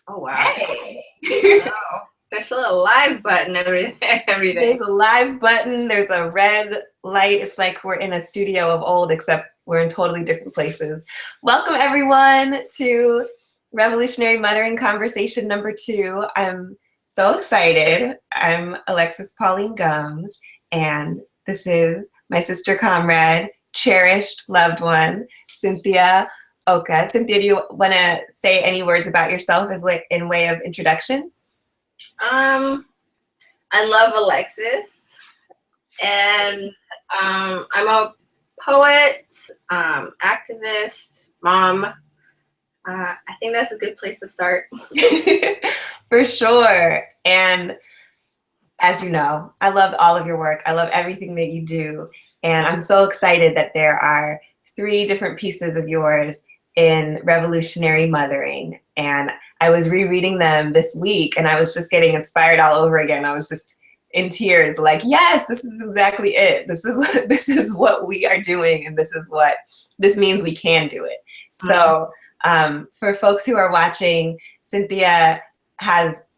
Oh, wow. Hey. Wow. There's a little live button every day. There's a live button. There's a red light. It's like we're in a studio of old, except we're in totally different places. Welcome, everyone, to Revolutionary Mothering Conversation number 2. I'm so excited. I'm Alexis Pauline Gumbs, and this is my sister comrade, cherished loved one, Cynthia Oka. Cynthia, do you want to say any words about yourself as in way of introduction? I love Alexis, and I'm a poet, activist, mom. I think that's a good place to start. For sure. And as you know, I love all of your work. I love everything that you do. And I'm so excited that there are 3 different pieces of yours in Revolutionary Mothering. And I was rereading them this week, and I was just getting inspired all over again. I was just in tears, like, yes, this is exactly it. This is what we are doing, and this means we can do it. So for folks who are watching, Cynthia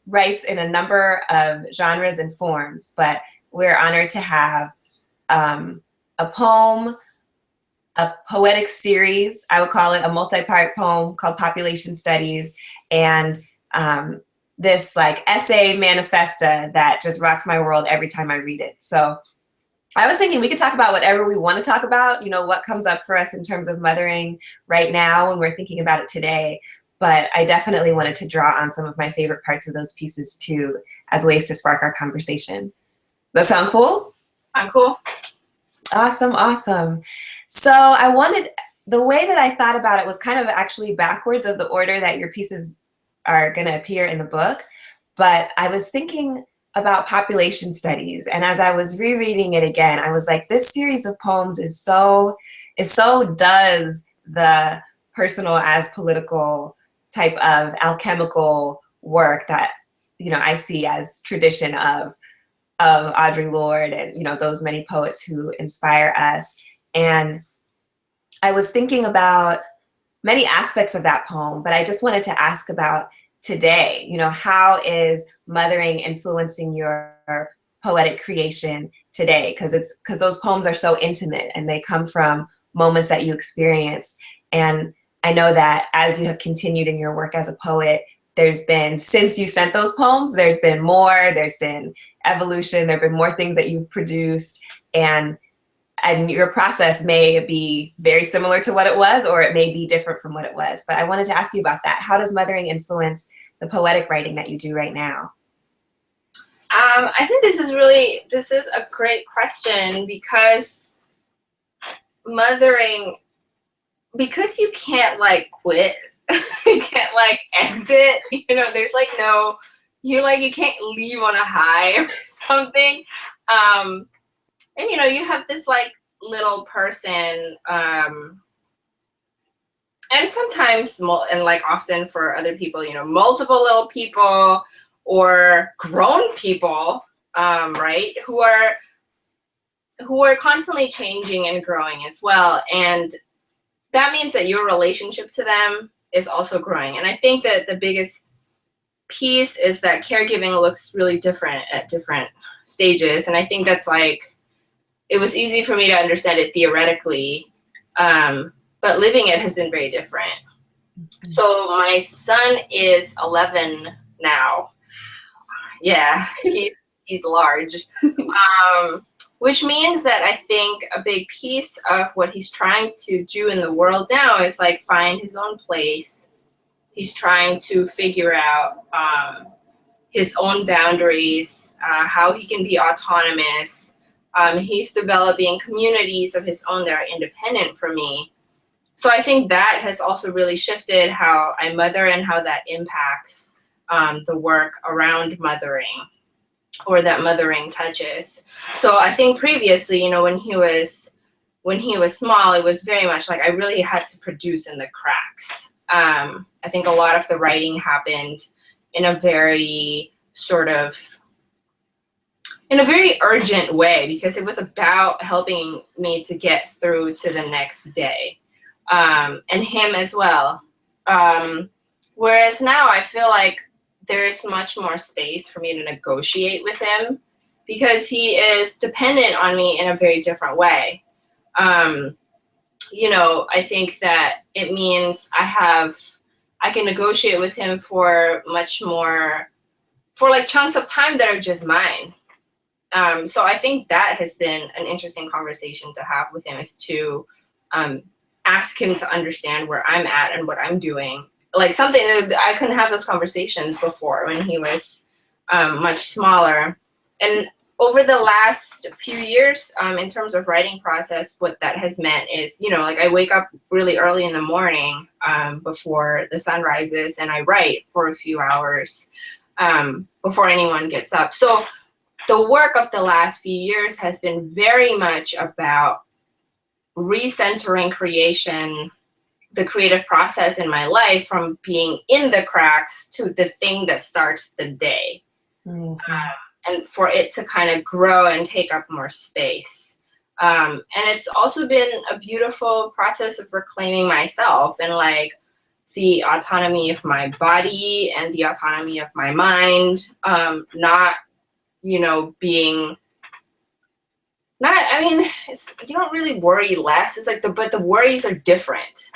writes in a number of genres and forms, but we're honored to have a poem, a poetic series, I would call it a multi-part poem called Population Studies, and this like essay manifesta that just rocks my world every time I read it. So I was thinking we could talk about whatever we want to talk about, what comes up for us in terms of mothering right now when we're thinking about it today. But I definitely wanted to draw on some of my favorite parts of those pieces too, as ways to spark our conversation. That sound cool? I'm cool. Awesome. So the way that I thought about it was kind of actually backwards of the order that your pieces are going to appear in the book. But I was thinking about population studies, and as I was rereading it again, I was like, this series of poems is so does the personal as political type of alchemical work that I see as tradition of Audre Lorde and those many poets who inspire us. And I was thinking about many aspects of that poem, but I just wanted to ask about today. How is mothering influencing your poetic creation today? Because those poems are so intimate and they come from moments that you experience. And I know that as you have continued in your work as a poet, there's been, since you sent those poems, there's been more, there's been evolution, there have been more things that you've produced, and your process may be very similar to what it was, or it may be different from what it was. But I wanted to ask you about that. How does mothering influence the poetic writing that you do right now? I think this is a great question, because mothering, because you can't like quit, you can't like exit, there's like no, you can't leave on a high or something. And you have this like little person, and sometimes, and like often for other people, multiple little people or grown people, right, who are constantly changing and growing as well. And that means that your relationship to them is also growing. And I think that the biggest piece is that caregiving looks really different at different stages. And I think that's like, it was easy for me to understand it theoretically, but living it has been very different. Mm-hmm. So my son is 11 now. Yeah, he's large, which means that I think a big piece of what he's trying to do in the world now is like find his own place. He's trying to figure out his own boundaries, how he can be autonomous. He's developing communities of his own that are independent from me. So I think that has also really shifted how I mother and how that impacts the work around mothering, or that mothering touches. So I think previously, when he was small, it was very much like I really had to produce in the cracks. I think a lot of the writing happened in a very urgent way, because it was about helping me to get through to the next day, and him as well. Whereas now I feel like there's much more space for me to negotiate with him because he is dependent on me in a very different way. You know, I think that it means I can negotiate with him for much more, for like chunks of time that are just mine. So I think that has been an interesting conversation to have with him, is to ask him to understand where I'm at and what I'm doing. Like something that I couldn't have those conversations before when he was much smaller. And over the last few years, in terms of writing process, what that has meant is, you know, like I wake up really early in the morning before the sun rises, and I write for a few hours before anyone gets up. So the work of the last few years has been very much about recentering creation, the creative process in my life, from being in the cracks to the thing that starts the day. And for it to kind of grow and take up more space. And it's also been a beautiful process of reclaiming myself and like the autonomy of my body and the autonomy of my mind, not, you know, being not, I mean, you don't really worry less. It's like but the worries are different.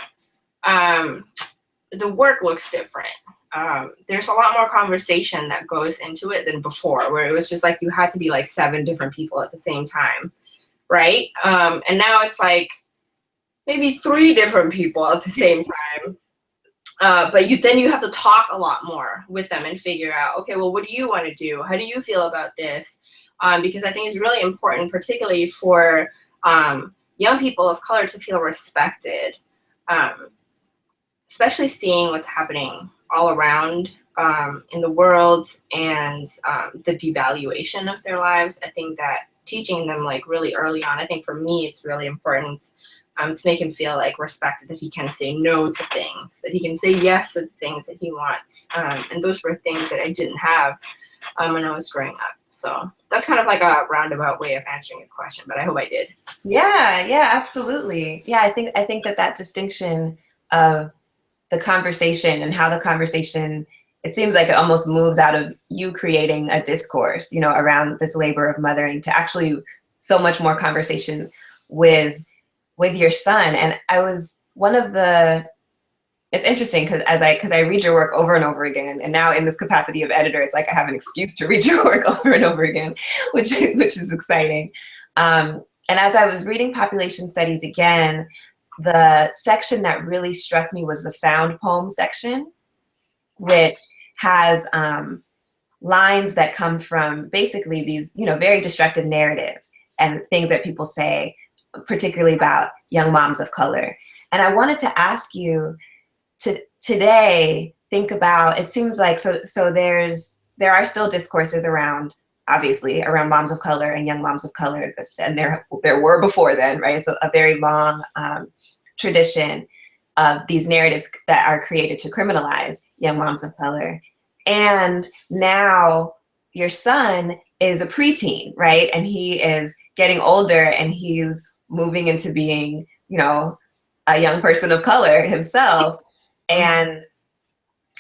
The work looks different. There's a lot more conversation that goes into it than before, where it was just like you had to be like 7 different people at the same time, right? And now it's like maybe 3 different people at the same time. But then you have to talk a lot more with them and figure out, okay, well, what do you want to do? How do you feel about this? Because I think it's really important, particularly for young people of color, to feel respected, especially seeing what's happening all around in the world and the devaluation of their lives. I think that teaching them like really early on, I think for me it's really important to make him feel like respected, that he can say no to things, that he can say yes to things that he wants. And those were things that I didn't have when I was growing up. So that's kind of like a roundabout way of answering your question, but I hope I did. Yeah, absolutely. Yeah, I think that distinction of the conversation and how the conversation, it seems like it almost moves out of you creating a discourse, you know, around this labor of mothering to actually so much more conversation with your son. And I was it's interesting because I read your work over and over again, and now in this capacity of editor, it's like I have an excuse to read your work over and over again, which is exciting. And as I was reading population studies again, the section that really struck me was the found poem section, which has lines that come from basically these, you know, very destructive narratives and things that people say, particularly about young moms of color. And I wanted to ask you to today think about, it seems like, so there are still discourses around, obviously, around moms of color and young moms of color, and there were before then, right? It's a very long tradition of these narratives that are created to criminalize young moms of color. And now your son is a preteen, right? And he is getting older and he's moving into being, you know, a young person of color himself. And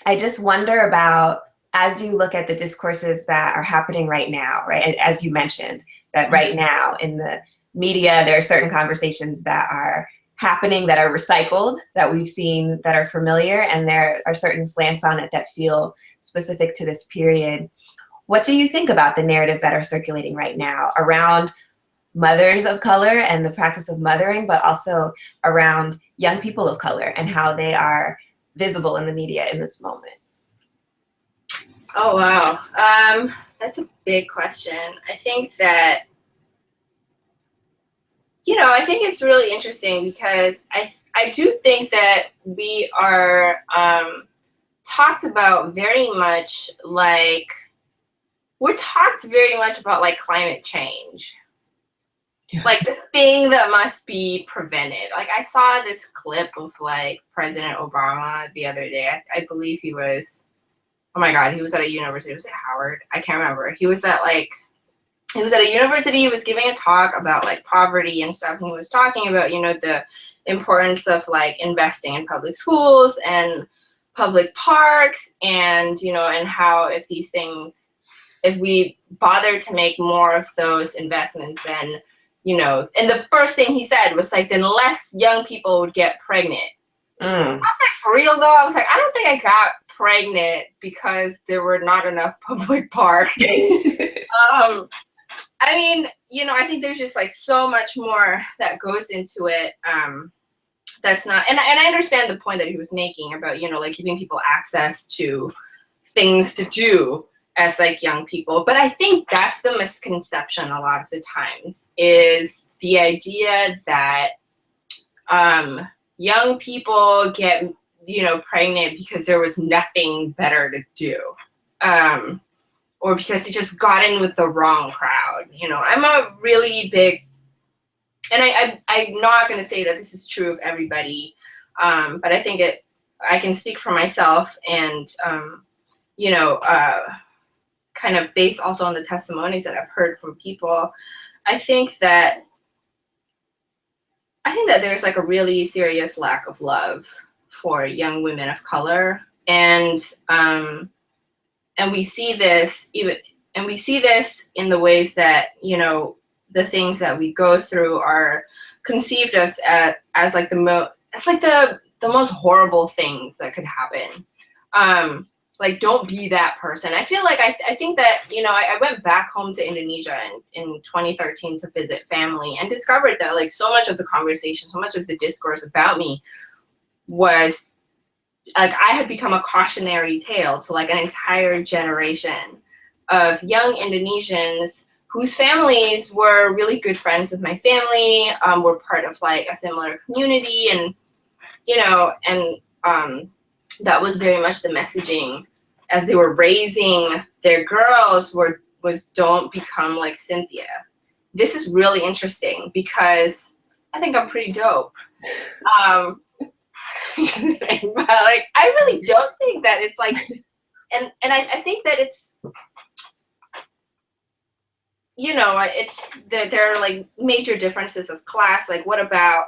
I just wonder about, as you look at the discourses that are happening right now, right? As you mentioned, that right now in the media, there are certain conversations that are happening that are recycled, that we've seen, that are familiar, and there are certain slants on it that feel specific to this period. What do you think about the narratives that are circulating right now around mothers of color and the practice of mothering, but also around young people of color and how they are visible in the media in this moment? Oh, wow. That's a big question. I think that, you know, I think it's really interesting because I do think that we are talked about very much like, we're talked very much about like climate change. Yeah. Like the thing that must be prevented. Like I saw this clip of like President Obama the other day. I believe he was, oh my God, he was at a university. Was it Howard? I can't remember. He was at a university. He was giving a talk about like poverty and stuff. And he was talking about, you know, the importance of like investing in public schools and public parks, and and how if we bother to make more of those investments, then and the first thing he said was like, then less young people would get pregnant. I was like, for real though? I was like, I don't think I got pregnant because there were not enough public parks. I mean, I think there's just like so much more that goes into it. That's not, and I understand the point that he was making about, like giving people access to things to do as like young people. But I think that's the misconception a lot of the times, is the idea that young people get, pregnant because there was nothing better to do. Or because they just got in with the wrong crowd. I'm a really big, and I'm not going to say that this is true of everybody, but I think I can speak for myself, and, kind of based also on the testimonies that I've heard from people. I think that there's like a really serious lack of love for young women of color, and we see this in the ways that, the things that we go through are conceived as like the most horrible things that could happen. Like, don't be that person. I feel like I think that, I went back home to Indonesia in 2013 to visit family, and discovered that like so much of the conversation, so much of the discourse about me was like I had become a cautionary tale to like an entire generation of young Indonesians whose families were really good friends with my family, were part of like a similar community, and that was very much the messaging as they were raising their girls was don't become like Cynthia. This is really interesting because I think I'm pretty dope. But like I really don't think that it's like, and I think that it's, it's that there are like major differences of class. Like, what about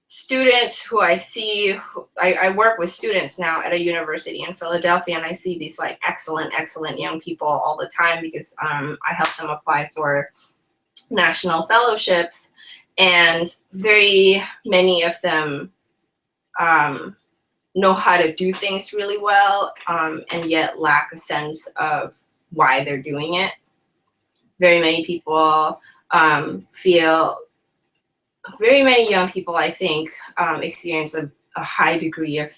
students who I see? I work with students now at a university in Philadelphia, and I see these like excellent young people all the time because I help them apply for national fellowships, and very many of them know how to do things really well, and yet lack a sense of why they're doing it. Very many people very many young people, I think, experience a high degree of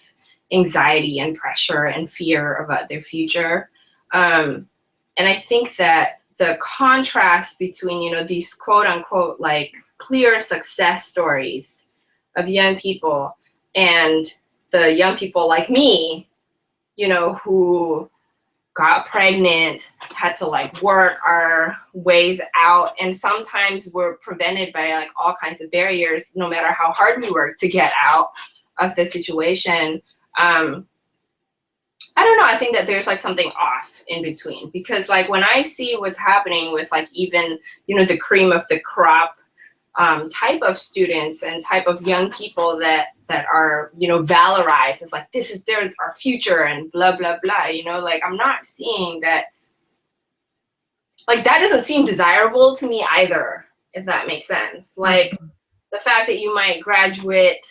anxiety and pressure and fear about their future. And I think that the contrast between, these quote unquote like clear success stories of young people and the young people like me, who got pregnant, had to like work our ways out, and sometimes were prevented by like all kinds of barriers, no matter how hard we worked to get out of the situation. I don't know, I think that there's like something off in between, because like when I see what's happening with like even, the cream of the crop type of students and type of young people that are, valorized as like, this is our future and blah, blah, blah, like I'm not seeing that, like that doesn't seem desirable to me either, if that makes sense. Like the fact that you might graduate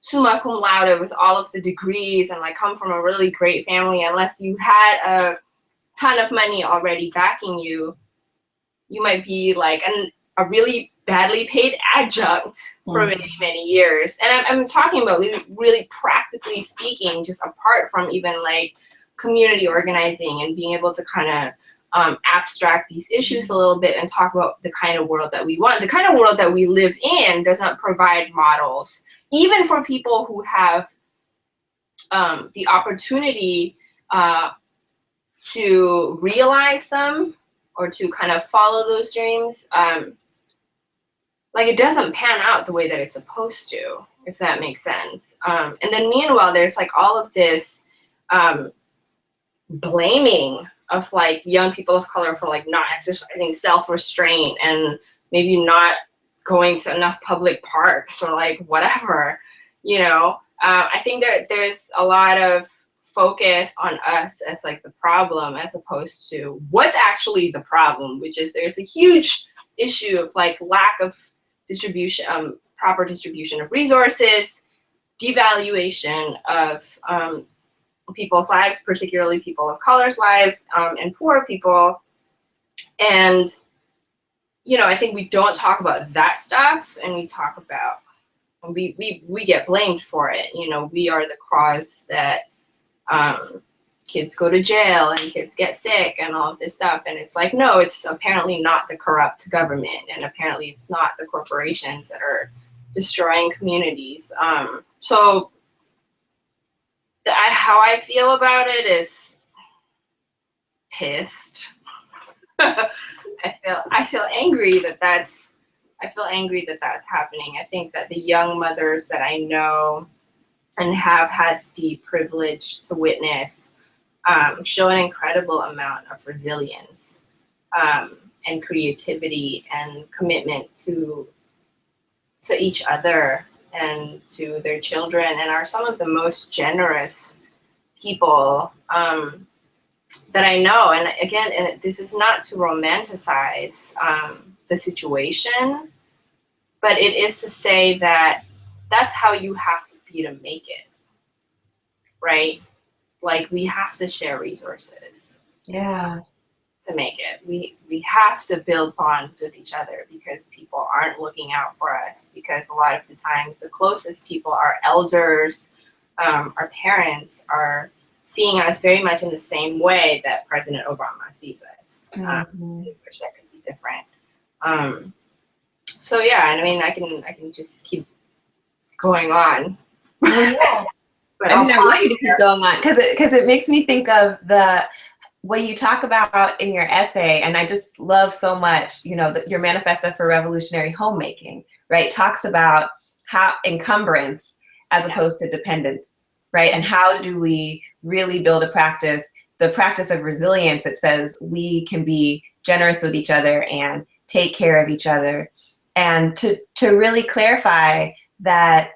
summa cum laude with all of the degrees and like come from a really great family, unless you had a ton of money already backing you, you might be like a really badly paid adjunct for many years. And I'm talking about really practically speaking, just apart from even like community organizing and being able to kind of abstract these issues a little bit and talk about the kind of world that we want. The kind of world that we live in doesn't provide models, even for people who have the opportunity to realize them or to kind of follow those dreams. Like it doesn't pan out the way that it's supposed to, if that makes sense. And then meanwhile, there's like all of this blaming of like young people of color for like not exercising self-restraint and maybe not going to enough public parks or like whatever, I think that there's a lot of focus on us as like the problem, as opposed to what's actually the problem, which is there's a huge issue of like lack of distribution, proper distribution of resources, devaluation of people's lives, particularly people of color's lives, and poor people. And, you know, I think we don't talk about that stuff, and we talk about, we get blamed for it. You know, we are the cause that kids go to jail and kids get sick and all of this stuff. And it's like, no, it's apparently not the corrupt government, and apparently it's not the corporations that are destroying communities. So how I feel about it is pissed. I feel angry that that's happening. I think that the young mothers that I know and have had the privilege to witness show an incredible amount of resilience and creativity and commitment to each other and to their children, and are some of the most generous people that I know. And again, and this is not to romanticize the situation, but it is to say that that's how you have to be to make it, right? Like, we have to share resources. Yeah. To make it. We have to build bonds with each other, because people aren't looking out for us, because a lot of the times the closest people, our elders, our parents, are seeing us very much in the same way that President Obama sees us. I wish that could be different. So yeah, and I mean, I can just keep going on. Yeah. But I mean, I want you to keep going on, because it makes me think of the what you talk about in your essay, and I just love so much, you know, your manifesto for revolutionary homemaking, right? Talks about how encumbrance as opposed to dependence, right? And how do we really build a practice, the practice of resilience that says we can be generous with each other and take care of each other, and to really clarify that,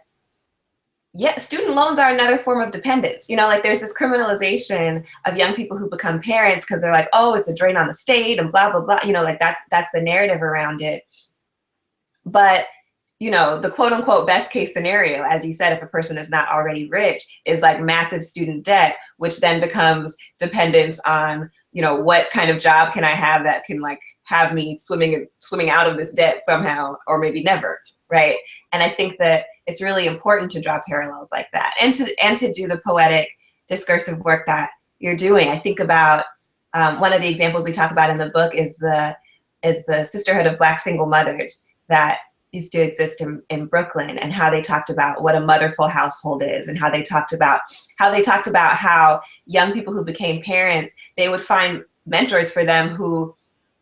yeah, student loans are another form of dependence. You know, like there's this criminalization of young people who become parents because they're like, oh, it's a drain on the state and blah, blah, blah. You know, like that's the narrative around it. But, you know, the quote unquote best case scenario, as you said, if a person is not already rich, is like massive student debt, which then becomes dependence on, you know, what kind of job can I have that can like have me swimming out of this debt somehow, or maybe never, right? And I think that it's really important to draw parallels like that, and to do the poetic discursive work that you're doing. I think about one of the examples we talk about in the book is the Sisterhood of Black single mothers that used to exist in Brooklyn, and how they talked about what a motherful household is, and how they talked about how young people who became parents, they would find mentors for them who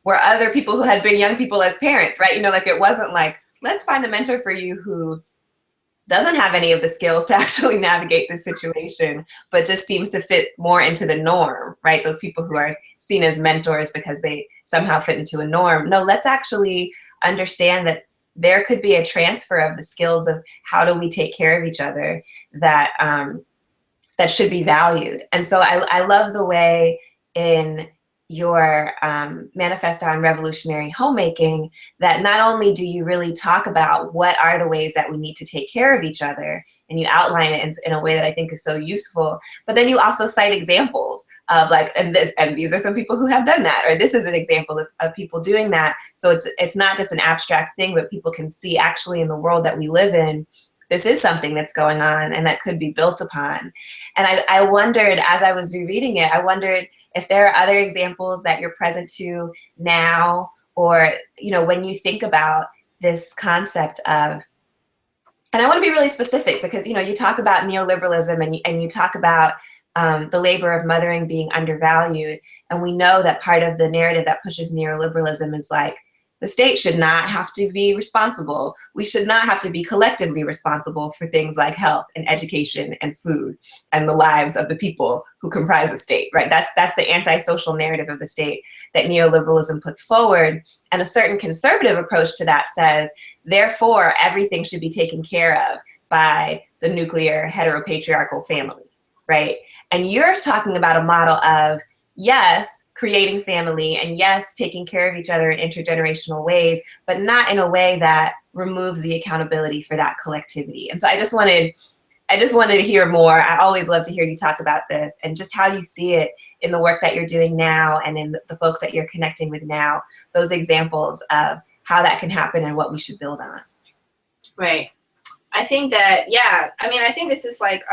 were other people who had been young people as parents, right? You know, like it wasn't like, let's find a mentor for you who doesn't have any of the skills to actually navigate this situation, but just seems to fit more into the norm, right? Those people who are seen as mentors because they somehow fit into a norm. No, let's actually understand that there could be a transfer of the skills of how do we take care of each other that that should be valued. And so I love the way in your manifesto on revolutionary homemaking that not only do you really talk about what are the ways that we need to take care of each other, and you outline it in a way that I think is so useful, but then you also cite examples of like, and these are some people who have done that, or this is an example of people doing that. So it's not just an abstract thing, but people can see actually in the world that we live in, this is something that's going on and that could be built upon. And I wondered, as I was rereading it, I wondered if there are other examples that you're present to now, or, you know, when you think about this concept of, and I want to be really specific because, you know, you talk about neoliberalism and you talk about the labor of mothering being undervalued. And we know that part of the narrative that pushes neoliberalism is like, the state should not have to be responsible. We should not have to be collectively responsible for things like health and education and food and the lives of the people who comprise the state, right? That's the antisocial narrative of the state that neoliberalism puts forward. And a certain conservative approach to that says, therefore, everything should be taken care of by the nuclear heteropatriarchal family, right? And you're talking about a model of, yes, creating family, and yes, taking care of each other in intergenerational ways, but not in a way that removes the accountability for that collectivity. And so I just wanted to hear more. I always love to hear you talk about this and just how you see it in the work that you're doing now and in the folks that you're connecting with now, those examples of how that can happen and what we should build on. Right. I think that, yeah, I mean, I think this is like,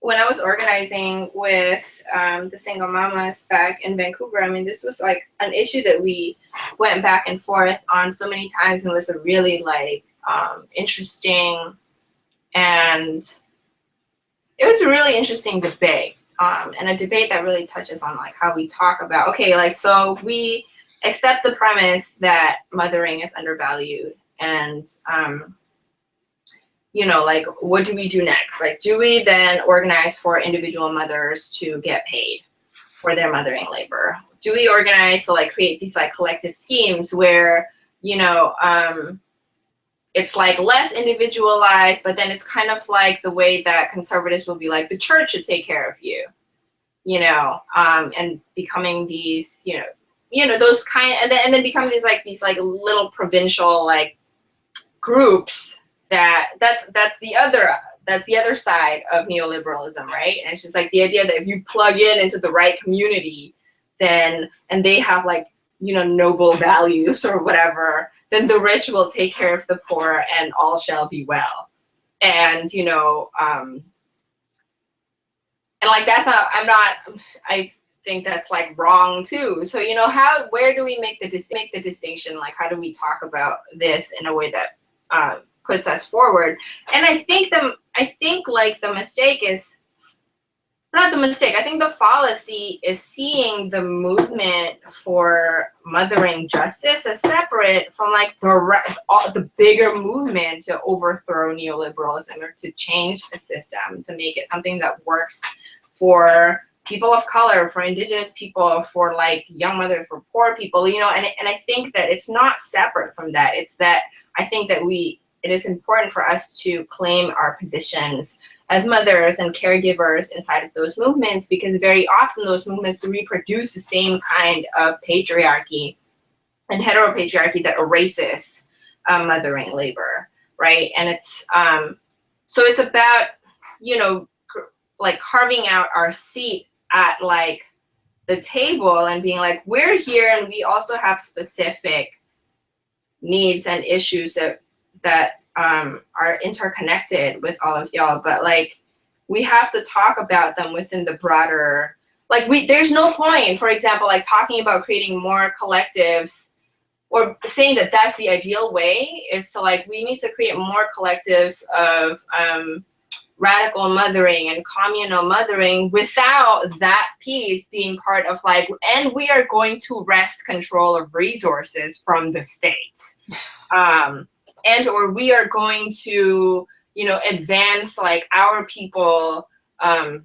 when I was organizing with the single mamas back in Vancouver, I mean, this was like an issue that we went back and forth on so many times, and was a really like interesting, and it was a really interesting debate, and a debate that really touches on like how we talk about, okay, like, so we accept the premise that mothering is undervalued, and you know, like, what do we do next? Like, do we then organize for individual mothers to get paid for their mothering labor? Do we organize to like create these like collective schemes where, you know, it's like less individualized, but then it's kind of like the way that conservatives will be like, the church should take care of you, you know, and becoming these, you know, those kind, and then becoming these like little provincial like groups. That's the other side of neoliberalism, right? And it's just like the idea that if you plug into the right community, then, and they have like, you know, noble values or whatever, then the rich will take care of the poor and all shall be well. And, you know, and like, that's not, I think that's like wrong too. So, you know, where do we make the distinction? Like, how do we talk about this in a way that, puts us forward? And I think like the mistake is not the mistake. I think the fallacy is seeing the movement for mothering justice as separate from like the bigger movement to overthrow neoliberalism or to change the system, to make it something that works for people of color, for indigenous people, for like young mothers, for poor people, you know, and I think that it's not separate from that. It's that I think that it is important for us to claim our positions as mothers and caregivers inside of those movements, because very often those movements reproduce the same kind of patriarchy and heteropatriarchy that erases mothering labor, right? And it's, so it's about, you know, like carving out our seat at like the table and being like, we're here and we also have specific needs and issues that are interconnected with all of y'all, but like we have to talk about them within the broader, like there's no point, for example, like talking about creating more collectives or saying that that's the ideal way, is to like, we need to create more collectives of radical mothering and communal mothering without that piece being part of like, and we are going to wrest control of resources from the state. And or we are going to, you know, advance like our people. And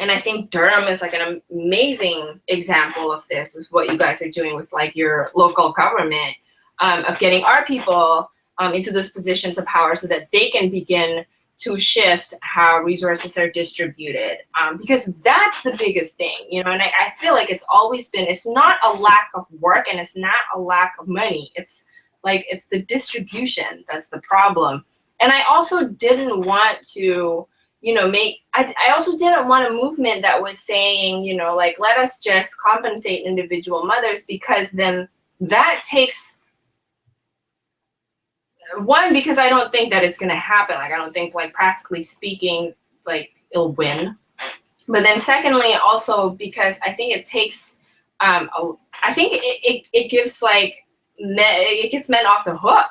I think Durham is like an amazing example of this, with what you guys are doing with like your local government, of getting our people into those positions of power so that they can begin to shift how resources are distributed, because that's the biggest thing, you know. And I feel like it's always been, it's not a lack of work and it's not a lack of money. It's like, it's the distribution that's the problem. And I also didn't want to, you know, I also didn't want a movement that was saying, you know, like, let us just compensate individual mothers, because then that takes, one, because I don't think that it's going to happen. Like, I don't think, like, practically speaking, like, it'll win. But then secondly, also because I think it takes, I think it gives, like, it gets men off the hook.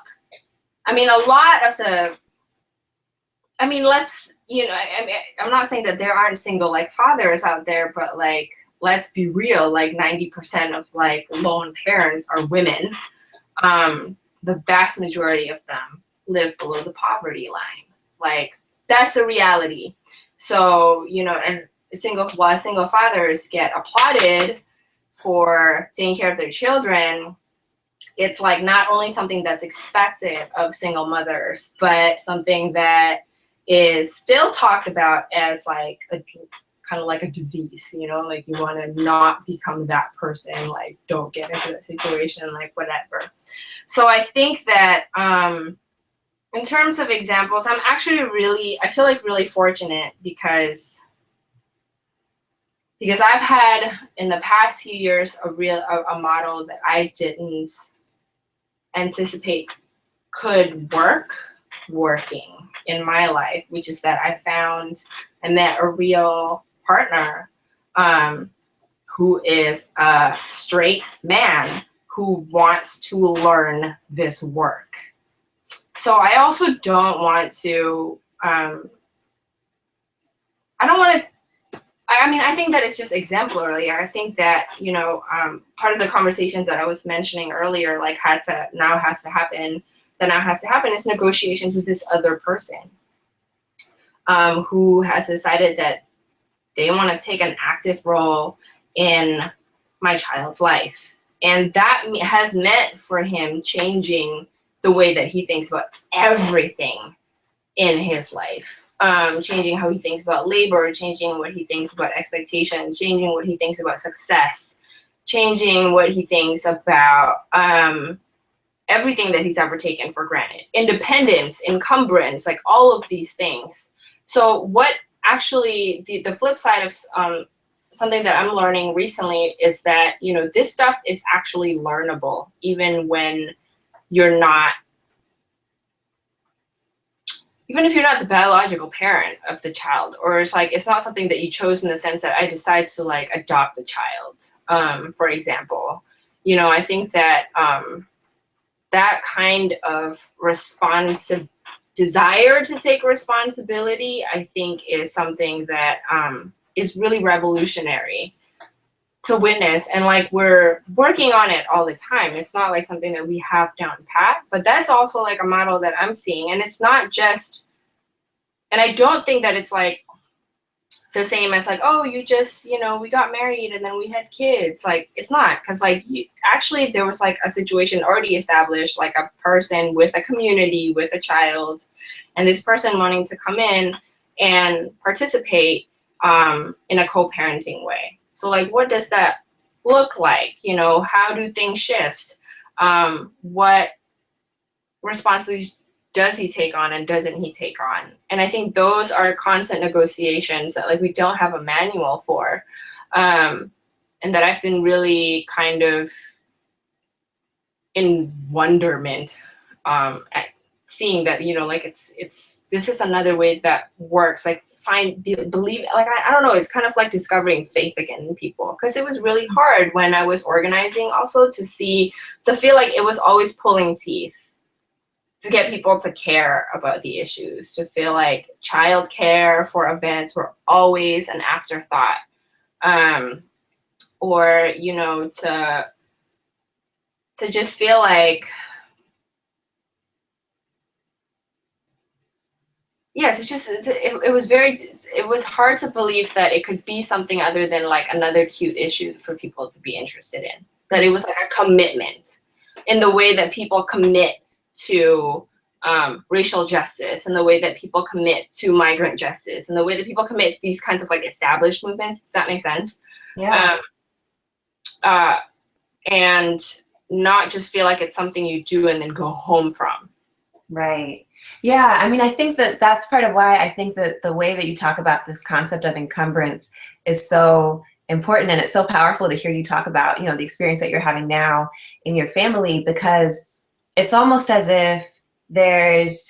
I mean, a lot of the, I mean, let's, you know, I'm not saying that there aren't single, like, fathers out there, but, like, let's be real, like, 90% of, like, lone parents are women. The vast majority of them live below the poverty line. Like, that's the reality. So, you know, and single fathers get applauded for taking care of their children, it's like not only something that's expected of single mothers, but something that is still talked about as like a kind of like a disease, you know, like you want to not become that person, like don't get into that situation, like whatever. So I think that in terms of examples, I'm actually really, I feel like really fortunate because I've had in the past few years a model that I didn't anticipate could working in my life, which is that I met a real partner who is a straight man who wants to learn this work. So I also don't want to, I don't want to, I mean, I think that it's just exemplary. I think that, you know, part of the conversations that I was mentioning earlier, like now has to happen is negotiations with this other person who has decided that they want to take an active role in my child's life. And that has meant for him changing the way that he thinks about everything in his life. Changing how he thinks about labor, changing what he thinks about expectations, changing what he thinks about success, changing what he thinks about everything that he's ever taken for granted. Independence, encumbrance, like all of these things. So what actually, the flip side of something that I'm learning recently is that, you know, this stuff is actually learnable, even when you're not, even if you're not the biological parent of the child, or it's like, it's not something that you chose in the sense that I decide to like adopt a child, for example. You know, I think that that kind of desire to take responsibility, I think is something that is really revolutionary to witness. And like, we're working on it all the time. It's not like something that we have down pat, but that's also like a model that I'm seeing. And it's not just, and I don't think that it's like the same as like, oh, you just, you know, we got married and then we had kids. Like, it's not, because like actually there was like a situation already established, like a person with a community, with a child, and this person wanting to come in and participate in a co-parenting way. So like, what does that look like? You know, how do things shift? What responsibilities does he take on and doesn't he take on? And I think those are constant negotiations that like we don't have a manual for, and that I've been really kind of in wonderment at seeing that, you know, like this is another way that works. Like believe, like I don't know, it's kind of like discovering faith again in people, because it was really hard when I was organizing also to feel like it was always pulling teeth to get people to care about the issues, to feel like childcare for events were always an afterthought, or, you know, to just feel like, yes, it's just, it was hard to believe that it could be something other than like another cute issue for people to be interested in, that it was like a commitment in the way that people commit to racial justice, and the way that people commit to migrant justice, and the way that people commit to these kinds of like established movements. Does that make sense? Yeah. And not just feel like it's something you do and then go home from. Right. Yeah. I mean, I think that that's part of why I think that the way that you talk about this concept of encumbrance is so important, and it's so powerful to hear you talk about, you know, the experience that you're having now in your family, because it's almost as if there's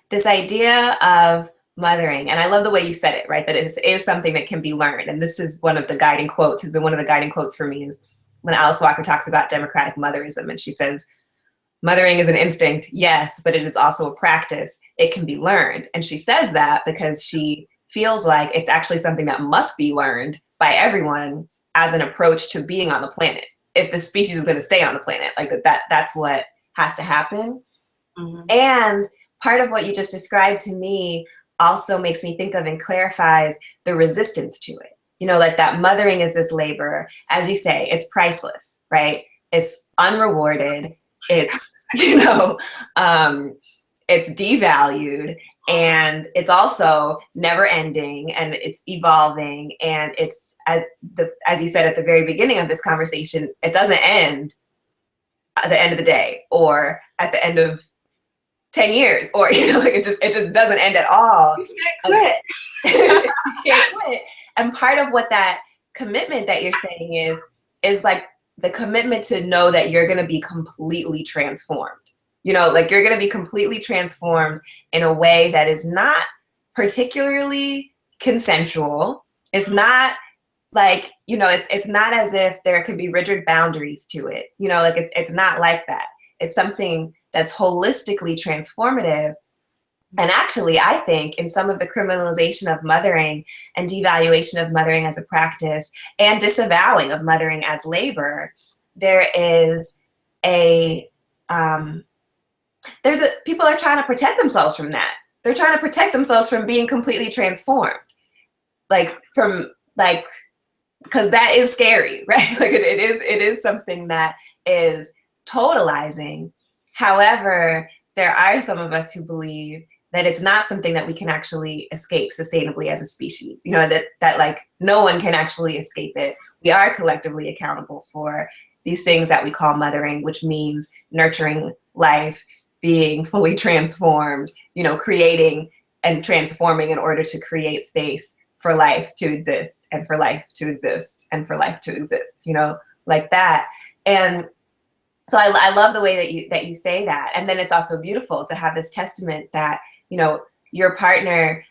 this idea of mothering, and I love the way you said it, right? That it is something that can be learned. And this is one of the guiding quotes, has been one of the guiding quotes for me, is when Alice Walker talks about democratic motherism, and she says, mothering is an instinct, yes, but it is also a practice. It can be learned. And she says that because she feels like it's actually something that must be learned by everyone as an approach to being on the planet. If the species is going to stay on the planet, like that's what has to happen. Mm-hmm. And part of what you just described to me also makes me think of and clarifies the resistance to it. You know, like that mothering is this labor, as you say, it's priceless, right? it's unrewarded, it's, you know, it's devalued, and it's also never ending, and it's evolving, and it's, as you said at the very beginning of this conversation, it doesn't end at the end of the day or at the end of 10 years, or, you know, like it just doesn't end at all. You can't quit. You can't quit. And part of what that commitment that you're saying is like the commitment to know that you're going to be completely transformed. You know, like you're going to be completely transformed in a way that is not particularly consensual. It's not like, you know, it's not as if there could be rigid boundaries to it. You know, like it's not like that. It's something that's holistically transformative. And actually, I think in some of the criminalization of mothering and devaluation of mothering as a practice and disavowing of mothering as labor, there is people are trying to protect themselves from that. They're trying to protect themselves from being completely transformed. Because that is scary, right? Like it is something that is totalizing. However, there are some of us who believe that it's not something that we can actually escape sustainably as a species. You know, that like no one can actually escape it. We are collectively accountable for these things that we call mothering, which means nurturing life, being fully transformed, you know, creating and transforming in order to create space for life to exist, and for life to exist, and for life to exist, you know, like that. And so I love the way that you say that. And then it's also beautiful to have this testament that, you know, your partner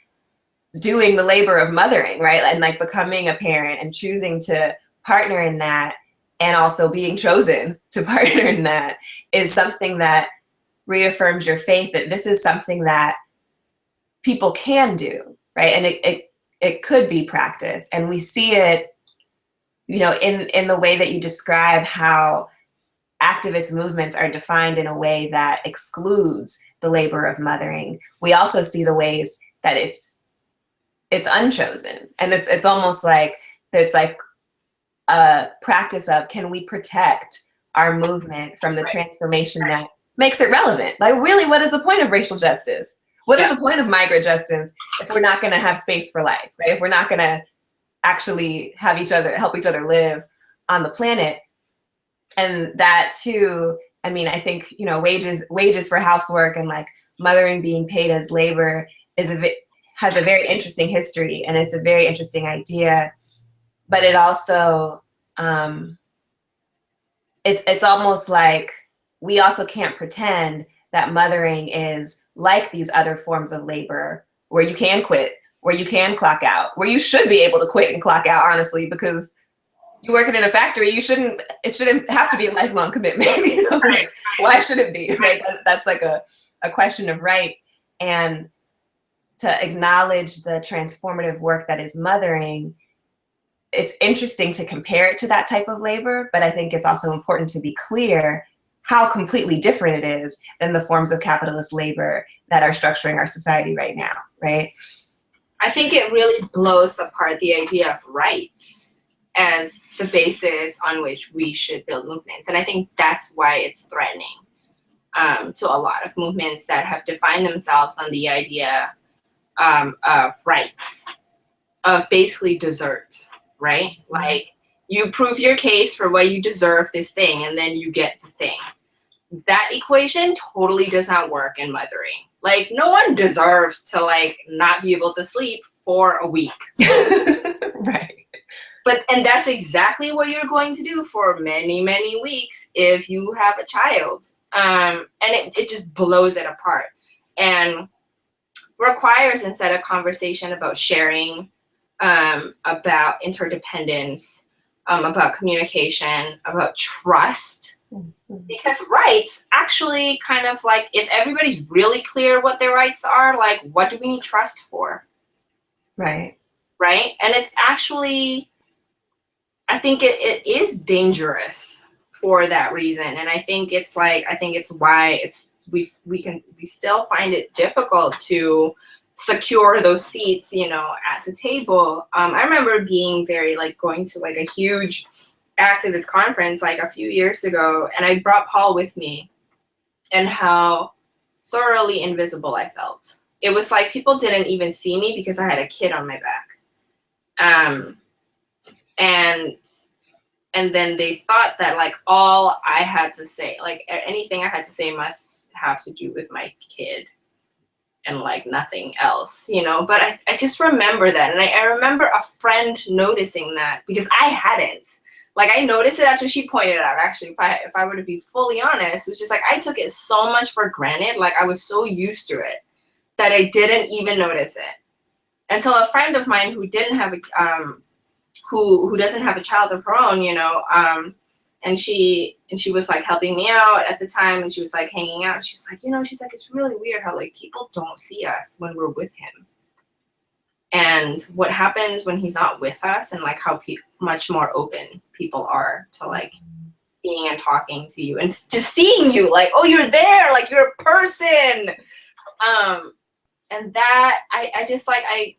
doing the labor of mothering, right? And like becoming a parent and choosing to partner in that, and also being chosen to partner in that, is something that reaffirms your faith that this is something that people can do, right? And it could be practiced. And we see it, you know, in the way that you describe how activist movements are defined in a way that excludes the labor of mothering. We also see the ways that it's unchosen. And it's almost like there's like a practice of, can we protect our movement from the transformation that makes it relevant? Like, really, what is the point of racial justice? What is the point of migrant justice if we're not going to have space for life, right? If we're not going to actually have help each other live on the planet? And that too, I mean, I think, you know, wages for housework and like mothering being paid as labor has a very interesting history, and it's a very interesting idea. But it also, it's almost like we also can't pretend that mothering is like these other forms of labor where you can quit, where you can clock out, where you should be able to quit and clock out, honestly, because you're working in a factory, it shouldn't have to be a lifelong commitment. You know? Like, why should it be? Right? That's like a question of rights. And to acknowledge the transformative work that is mothering, it's interesting to compare it to that type of labor, but I think it's also important to be clear how completely different it is than the forms of capitalist labor that are structuring our society right now, right? I think it really blows apart the idea of rights as the basis on which we should build movements. And I think that's why it's threatening to a lot of movements that have defined themselves on the idea of rights, of basically desert, right? Like, you prove your case for why you deserve this thing, and then you get the thing. That equation totally does not work in mothering. Like, no one deserves to like not be able to sleep for a week. Right. And that's exactly what you're going to do for many, many weeks if you have a child. And it just blows it apart. And requires instead a conversation about sharing, about interdependence, about communication, about trust. Because rights actually kind of like, if everybody's really clear what their rights are, like, what do we need trust for? Right. Right? And it's actually, I think it is dangerous for that reason. And I think it's why we still find it difficult to secure those seats, you know, at the table. I remember being very like going to like a huge activist conference like a few years ago, and I brought Paul with me, and how thoroughly invisible I felt. It was like people didn't even see me because I had a kid on my back. And then they thought that like all I had to say, like anything I had to say must have to do with my kid and like nothing else, you know? But I just remember that. And I remember a friend noticing that because I hadn't. Like I noticed it after she pointed it out. Actually, if I were to be fully honest, it was just like I took it so much for granted. Like I was so used to it that I didn't even notice it until a friend of mine who didn't have a who doesn't have a child of her own, you know, and she was like helping me out at the time, and she was like hanging out. She's like, you know, she's like, it's really weird how like people don't see us when we're with him, and what happens when he's not with us, and like how much more open people are to like seeing and talking to you and just seeing you, like, oh, you're there, like you're a person. And that I just like I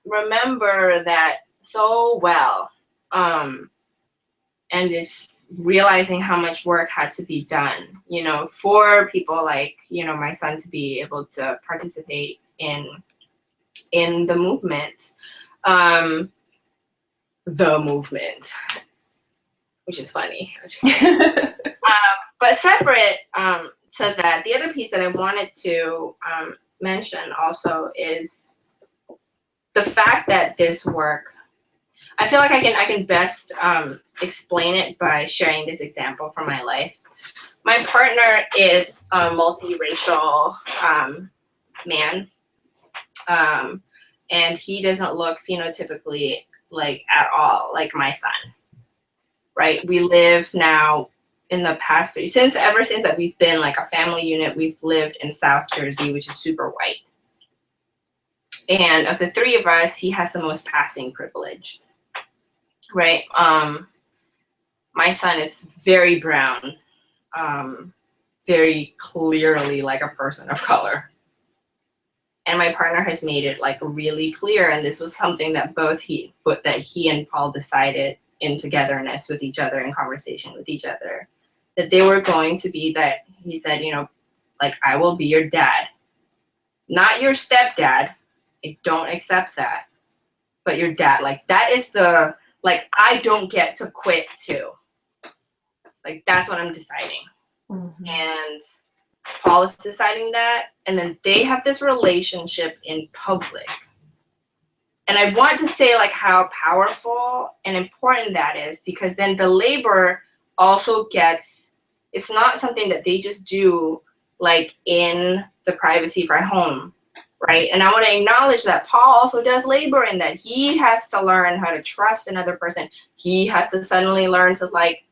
remember that so well, and just realizing how much work had to be done, you know, for people like, you know, my son to be able to participate in the movement, which is funny. But separate to that, the other piece that I wanted to mention also is the fact that this work, I feel like I can best explain it by sharing this example from my life. My partner is a multiracial man, and he doesn't look phenotypically like at all like my son, right? We live now in the past ever since that we've been like a family unit, we've lived in South Jersey, which is super white. And of the three of us, he has the most passing privilege, right? My son is very brown, very clearly like a person of color. And my partner has made it like really clear, and this was something that he and Paul decided in togetherness with each other, in conversation with each other, that they were going to be that, he said, you know, like, I will be your dad, not your stepdad. I don't accept that, but your dad, like that is the, like, I don't get to quit too. Like, that's what I'm deciding. Mm-hmm. And Paul is deciding that, and then they have this relationship in public. And I want to say like how powerful and important that is, because then the labor also gets, it's not something that they just do like in the privacy of our home, right? And I want to acknowledge that Paul also does labor in that he has to learn how to trust another person. He has to suddenly learn to like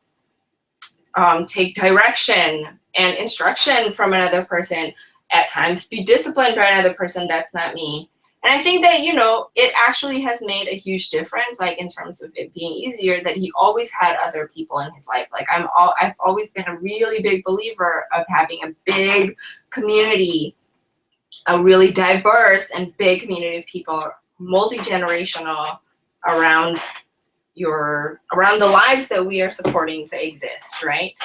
take direction and instruction from another person, at times be disciplined by another person that's not me. And I think that, you know, it actually has made a huge difference, like in terms of it being easier, that he always had other people in his life. Like I've always been a really big believer of having a big community, a really diverse and big community of people, multi-generational, around the lives that we are supporting to exist, right?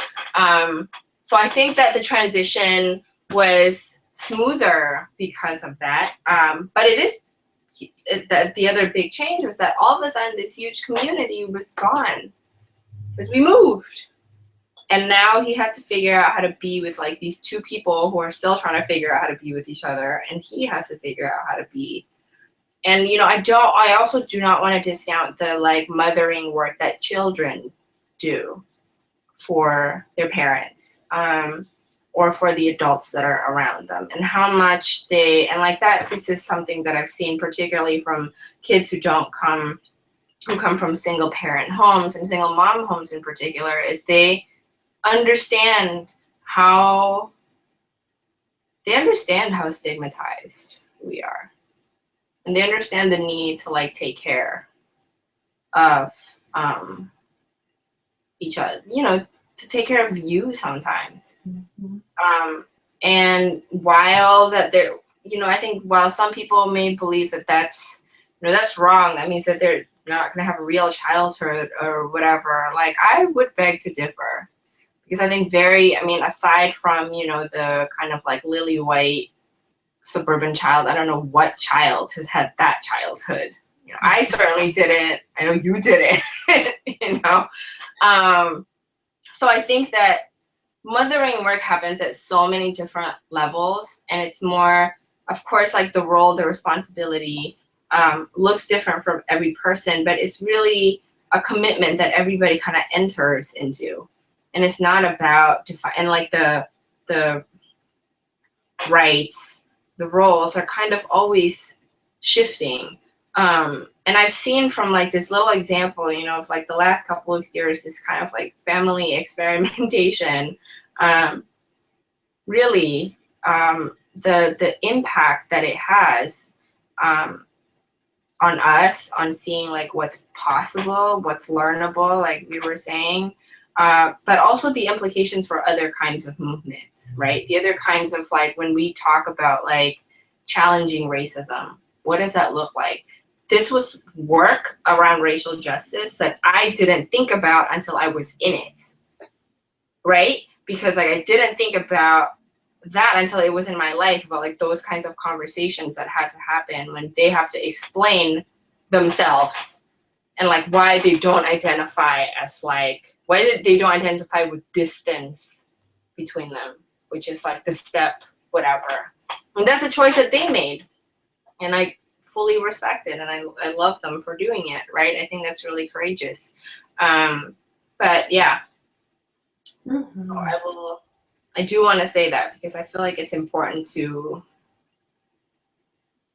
So I think that the transition was smoother because of that. But it is, the other big change was that all of a sudden this huge community was gone because we moved. And now he had to figure out how to be with like these two people who are still trying to figure out how to be with each other. And he has to figure out how to be. And, you know, I also do not want to discount the like mothering work that children do for their parents, or for the adults that are around them, and how much and like that, this is something that I've seen particularly from kids who come from single parent homes and single mom homes in particular, is they understand how stigmatized we are. And they understand the need to like take care of each other, you know, to take care of you sometimes. Mm-hmm. And while that I think while some people may believe that that's wrong, that means that they're not going to have a real childhood or whatever, like, I would beg to differ. Because I think aside from, the kind of like lily white suburban child, I don't know what child has had that childhood. I certainly didn't. I know you didn't, So I think that mothering work happens at so many different levels, and it's more, of course, like the role, the responsibility looks different from every person, but it's really a commitment that everybody kind of enters into. And it's not about and like the rights, the roles are kind of always shifting. And I've seen from like this little example, of like the last couple of years, this kind of like family experimentation, really, the impact that it has on us, on seeing like what's possible, what's learnable, like we were saying, but also the implications for other kinds of movements, right? The other kinds of, like, when we talk about like challenging racism, what does that look like? This was work around racial justice that I didn't think about until I was in it, right? Because like I didn't think about that until it was in my life, about like those kinds of conversations that had to happen when they have to explain themselves and like why they don't identify as like, why they don't identify with distance between them, which is like the step, whatever. And that's a choice that they made. And I fully respect it, and I love them for doing it, right? I think that's really courageous. But yeah, I do want to say that because I feel like it's important to,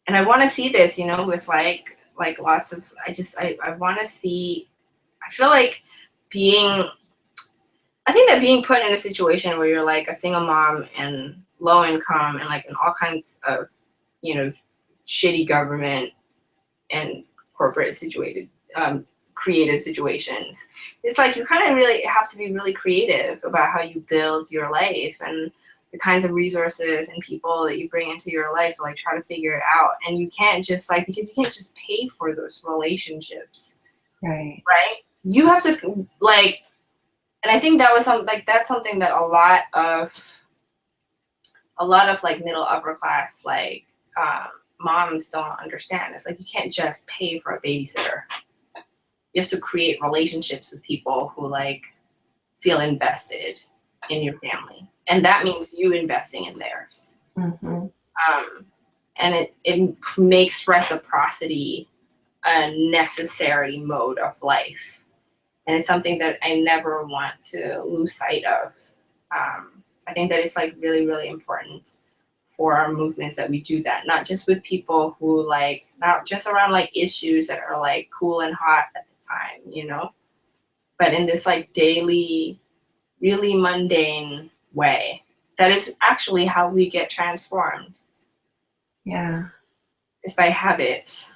and I want to see this, with like lots of, I want to see, I feel like I think that being put in a situation where you're like a single mom and low income and like in all kinds of, shitty government and corporate creative situations, it's like you kind of really have to be really creative about how you build your life and the kinds of resources and people that you bring into your life to like try to figure it out. And you can't just like, because you can't just pay for those relationships, right? You have to like, and I think that was that's something that a lot of like middle upper class like moms don't understand. It's like you can't just pay for a babysitter. You have to create relationships with people who like feel invested in your family, and that means you investing in theirs. Mm-hmm. And it makes reciprocity a necessary mode of life, and it's something that I never want to lose sight of. I think that it's like really, really important for our movements that we do that, not just with people who like, not just around like issues that are like cool and hot at the time, but in this like daily, really mundane way. That is actually how we get transformed. Yeah. It's by habits.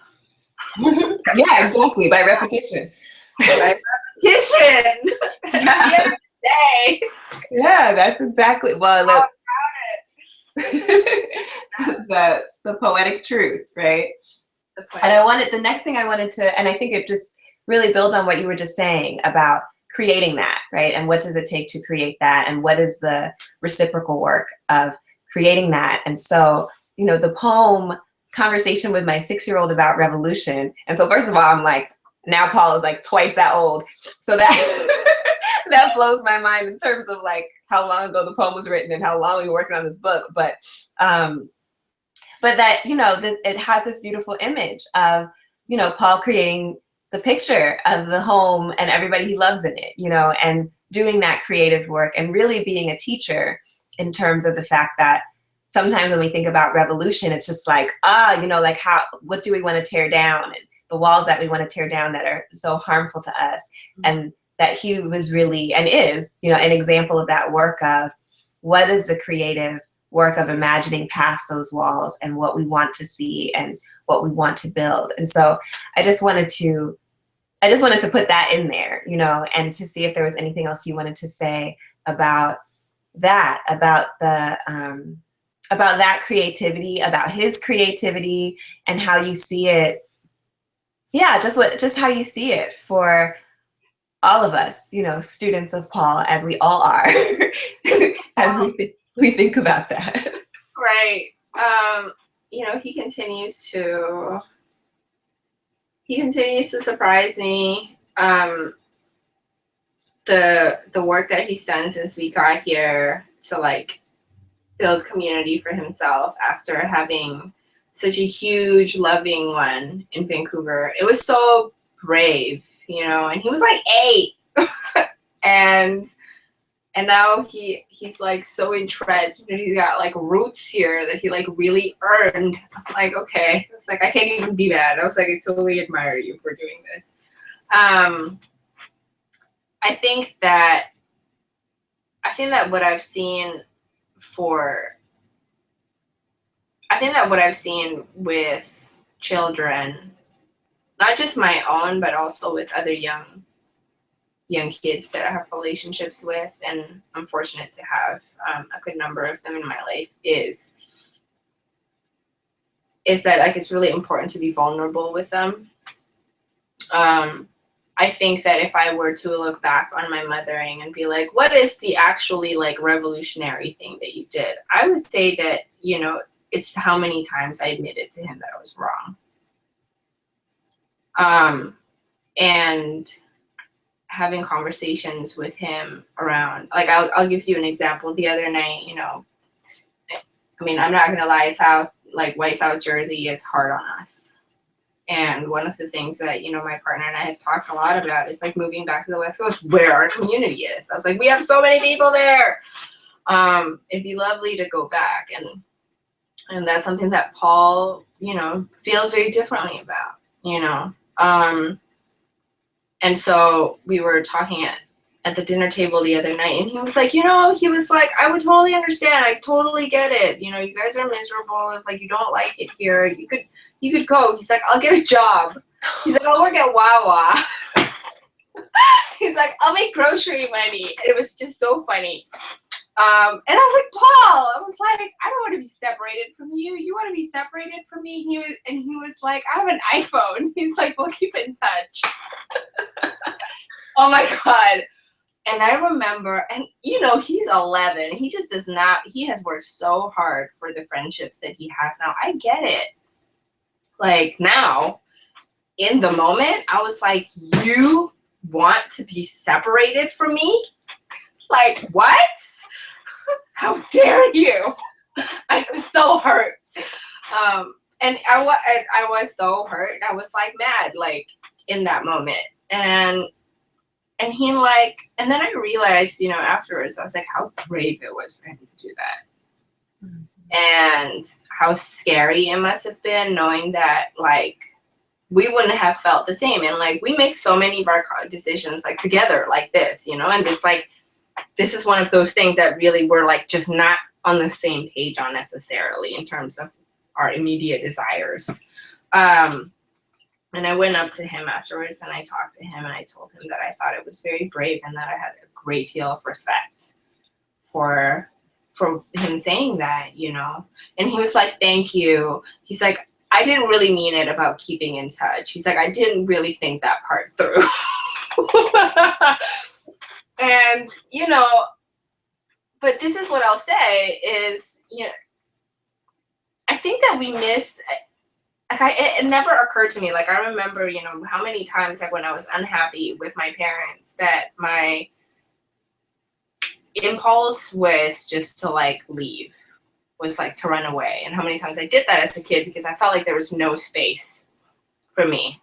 Yeah, exactly. By repetition. By repetition. Yeah. Yeah, that's exactly. Well, the poetic truth, right? And the next thing I wanted to, and I think it just really builds on what you were just saying about creating that, right? And what does it take to create that? And what is the reciprocal work of creating that? And so, the poem Conversation with My 6-Year-Old About Revolution. And so first of all, I'm like, now Paul is like twice that old. So that that blows my mind in terms of like how long ago the poem was written and how long we were working on this book. But that, it has this beautiful image of, Paul creating the picture of the home and everybody he loves in it, and doing that creative work and really being a teacher in terms of the fact that sometimes when we think about revolution, it's just like, like what do we want to tear down? And the walls that we want to tear down that are so harmful to us. And that he was really, and is, an example of that work of what is the creative work of imagining past those walls and what we want to see and what we want to build. And so I just wanted to put that in there, and to see if there was anything else you wanted to say about that, about that creativity, about his creativity, and how you see it yeah, just how you see it for all of us, students of Paul, as we all are, as we think about that. Right. He continues to surprise me. The work that he's done since we got here to like build community for himself after having such a huge loving one in Vancouver. It was so brave, and he was like 8. and now he's like so entrenched, and he's got like roots here that he like really earned. Like, okay, it's like I can't even be mad. I was like, I totally admire you for doing this. I think that what I've seen with children, not just my own, but also with other young kids that I have relationships with, and I'm fortunate to have a good number of them in my life, is that like it's really important to be vulnerable with them. I think that if I were to look back on my mothering and be like, what is the actually like revolutionary thing that you did? I would say that, it's how many times I admitted to him that I was wrong. And having conversations with him around, like, I'll give you an example. The other night, I mean, I'm not going to lie, South, like White South Jersey is hard on us. And one of the things that, my partner and I have talked a lot about is like moving back to the West Coast where our community is. I was like, we have so many people there. It'd be lovely to go back. And that's something that Paul, feels very differently about, And so we were talking at the dinner table the other night, and he was like, I would totally understand. I totally get it. You guys are miserable. If like you don't like it here, you could go. He's like, I'll get a job. He's like, I'll work at Wawa. He's like, I'll make grocery money. It was just so funny. And I was like, Paul, I was like, I don't want to be separated from you. You want to be separated from me? He was like, I have an iPhone. He's like, we'll keep in touch. Oh my God. And I remember, and he's 11. He just does not, he has worked so hard for the friendships that he has now. I get it. Like now, in the moment, I was like, you want to be separated from me? Like, what? How dare you? I was so hurt. And I was so hurt. I was like mad, like in that moment. And he like, and then I realized, afterwards, I was like, how brave it was for him to do that. Mm-hmm. And how scary it must have been knowing that like, we wouldn't have felt the same. And like, we make so many of our decisions like together like this, and it's like, this is one of those things that really we're like just not on the same page on necessarily in terms of our immediate desires. And I went up to him afterwards and I talked to him and I told him that I thought it was very brave and that I had a great deal of respect for him saying that, and he was like, thank you. He's like, I didn't really mean it about keeping in touch. He's like, I didn't really think that part through. And, but this is what I'll say is, I think that we miss, like it never occurred to me. Like I remember, how many times like when I was unhappy with my parents that my impulse was just to like leave, was like to run away. And how many times I did that as a kid because I felt like there was no space for me.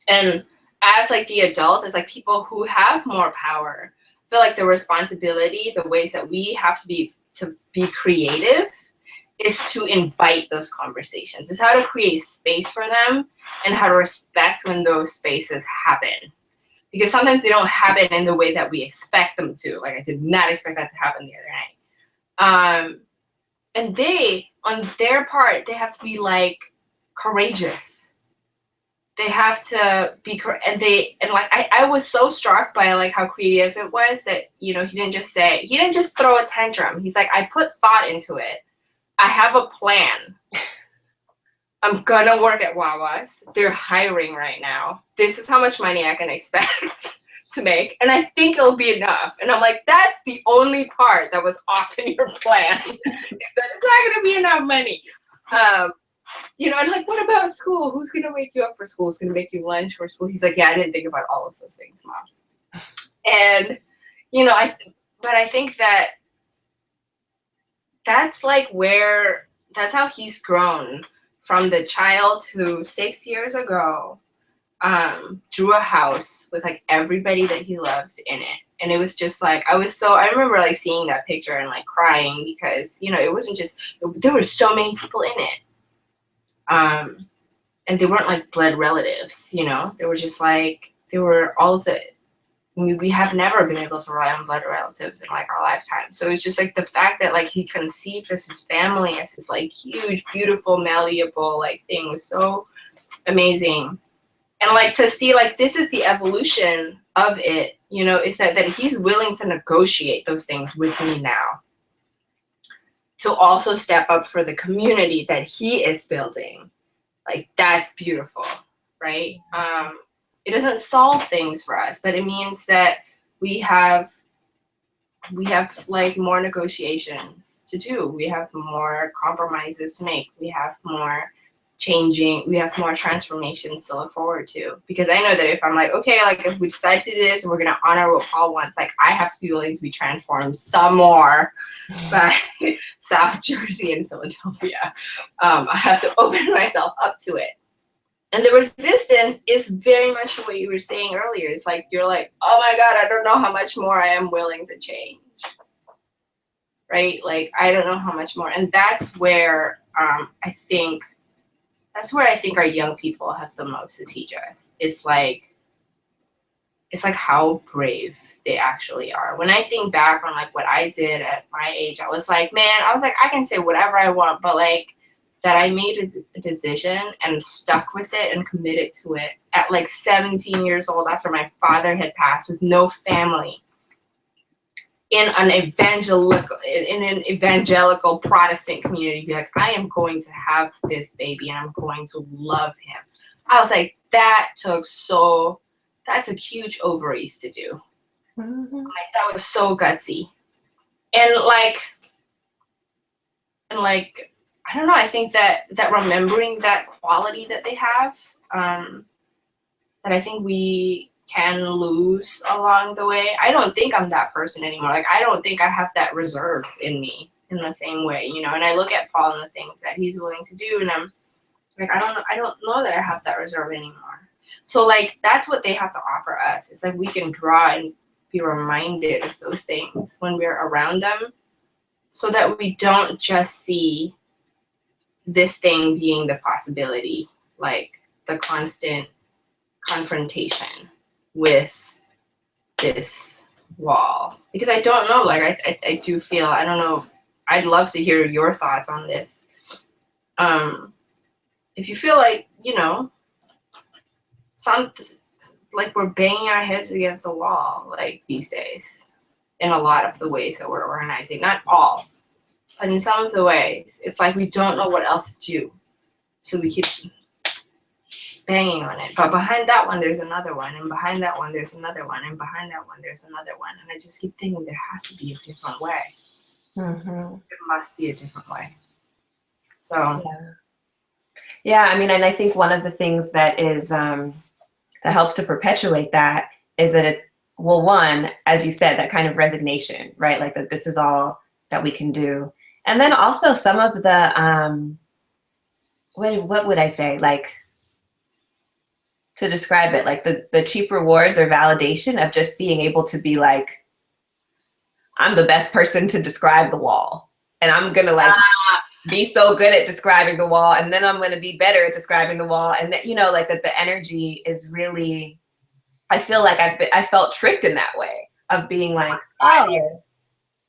And as like the adult, as like people who have more power, I feel like the responsibility, the ways that we have to be creative is to invite those conversations. It's how to create space for them and how to respect when those spaces happen. Because sometimes they don't happen in the way that we expect them to. Like I did not expect that to happen the other night. And they, on their part, they have to be like courageous. They have to be, I was so struck by like how creative it was that, he didn't just throw a tantrum. He's like, I put thought into it. I have a plan. I'm gonna work at Wawa's. They're hiring right now. This is how much money I can expect to make. And I think it'll be enough. And I'm like, that's the only part that was off in your plan. Is that it's not gonna be enough money. You know, and like, what about school? Who's gonna wake you up for school? Who's gonna make you lunch for school? He's like, yeah, I didn't think about all of those things, Mom. And, you know, I think that that's like that's how he's grown from the child who 6 years ago drew a house with like everybody that he loves in it. And it was just like, I remember like seeing that picture and like crying because, you know, it wasn't just, there were so many people in it. And they weren't like blood relatives, you know, they were just like, they were all of the, we have never been able to rely on blood relatives in like our lifetime. So it's just like the fact that like he conceived as his family as this like huge, beautiful, malleable like thing was so amazing. And like to see like this is the evolution of it, you know, is that he's willing to negotiate those things with me now. To also step up for the community that he is building. Like that's beautiful, right? It doesn't solve things for us, but it means that we have like more negotiations to do. We have more compromises to make. We have more we have more transformations to look forward to. Because I know that if I'm like, okay, like if we decide to do this and we're gonna honor what Paul wants, like I have to be willing to be transformed some more by South Jersey and Philadelphia. I have to open myself up to it. And the resistance is very much what you were saying earlier. It's like, you're like, oh my God, I don't know how much more I am willing to change. Right? Like, I don't know how much more. And that's where I think our young people have the most to teach us. It's like how brave they actually are. When I think back on like what I did at my age, I was like, I can say whatever I want, but like that I made a decision and stuck with it and committed to it at like 17 years old after my father had passed with no family in an evangelical Protestant community. Be like, I am going to have this baby and I'm going to love him. I was like, that took huge ovaries to do. Mm-hmm. Like that was so gutsy. And like I don't know, I think that remembering that quality that they have, that I think we can lose along the way. I don't think I'm that person anymore. Like, I don't think I have that reserve in me in the same way, you know, and I look at Paul and the things that he's willing to do, and I'm like, I don't know that I have that reserve anymore. So, like, that's what they have to offer us. It's like we can draw and be reminded of those things when we're around them so that we don't just see this thing being the possibility, like the constant confrontation with this wall. Because I don't know, like I do feel, I don't know, I'd love to hear your thoughts on this. If you feel like, you know, like we're banging our heads against a wall, like these days, in a lot of the ways that we're organizing, not all, but in some of the ways, it's like we don't know what else to do. So we keep banging on it. But behind that one, there's another one. And behind that one, there's another one. And behind that one, there's another one. And I just keep thinking there has to be a different way. Mm-hmm. There must be a different way. So. Yeah, I mean, and I think one of the things that is, that helps to perpetuate that is that it's, well, one, as you said, that kind of resignation, right? Like that this is all that we can do. And then also some of the, what would I say? Like, to describe it, like the cheap rewards or validation of just being able to be like, I'm the best person to describe the wall. And I'm going to like be so good at describing the wall. And then I'm going to be better at describing the wall. And that, you know, like that the energy is really, I feel like I felt tricked in that way of being like, oh,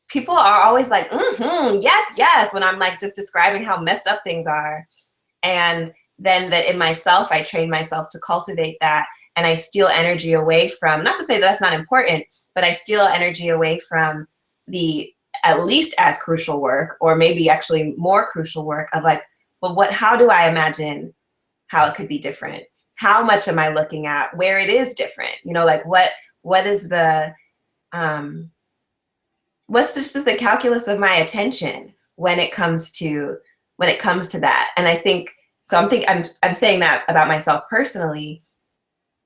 people are always like, yes, when I'm like just describing how messed up things are. And then that in myself, I train myself to cultivate that, and I steal energy away from, not to say that that's not important, but I steal energy away from the at least as crucial work, or maybe actually more crucial work of like, but how do I imagine how it could be different? How much am I looking at where it is different? You know, like what is the, what's just the calculus of my attention when it comes to that? And I think, so I'm saying that about myself personally,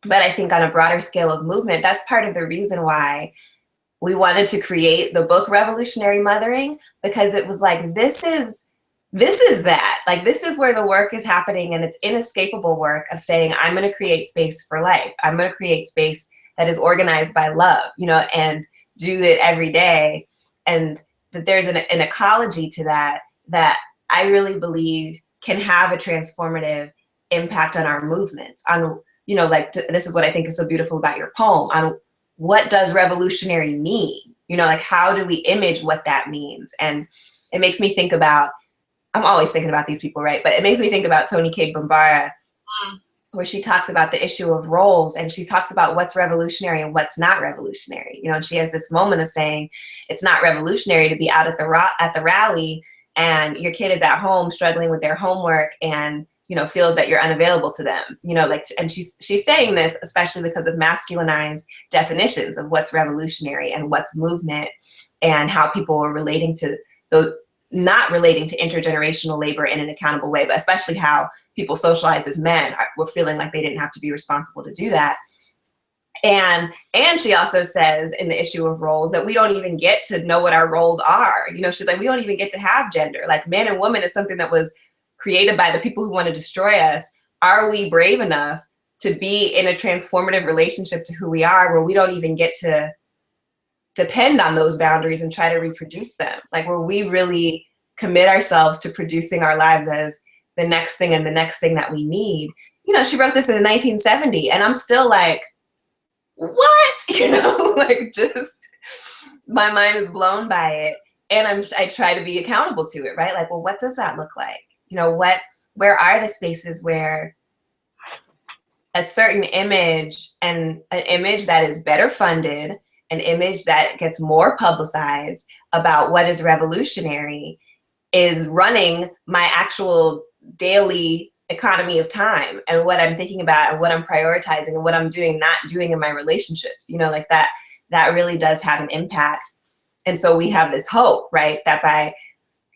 but I think on a broader scale of movement, that's part of the reason why we wanted to create the book Revolutionary Mothering, because it was like, this is that. Like, this is where the work is happening, and it's inescapable work of saying, I'm going to create space for life. I'm going to create space that is organized by love, you know, and do it every day. And that there's an ecology to that I really believe can have a transformative impact on our movements, on, you know, like this is what I think is so beautiful about your poem, on what does revolutionary mean? You know, like, how do we image what that means? And it makes me think about, I'm always thinking about these people, right? But it makes me think about Toni Cade Bambara, where she talks about the issue of roles, and she talks about what's revolutionary and what's not revolutionary. You know, and she has this moment of saying, it's not revolutionary to be out at the rally and your kid is at home struggling with their homework and, you know, feels that you're unavailable to them, you know, like, and she's saying this especially because of masculinized definitions of what's revolutionary and what's movement, and how people are relating to those, not relating to intergenerational labor in an accountable way, but especially how people socialized as men were feeling like they didn't have to be responsible to do that. And she also says in the issue of roles that we don't even get to know what our roles are. You know, she's like, we don't even get to have gender. Like, man and woman is something that was created by the people who want to destroy us. Are we brave enough to be in a transformative relationship to who we are, where we don't even get to depend on those boundaries and try to reproduce them? Like, where we really commit ourselves to producing our lives as the next thing and the next thing that we need. You know, she wrote this in 1970, and I'm still like, what? You know, like, just my mind is blown by it. And I try to be accountable to it, right? Like, well, what does that look like? You know, where are the spaces where a certain image, and an image that is better funded, an image that gets more publicized about what is revolutionary, is running my actual daily economy of time, and what I'm thinking about, and what I'm prioritizing, and what I'm doing, not doing in my relationships, you know, like that really does have an impact. And so we have this hope, right, that by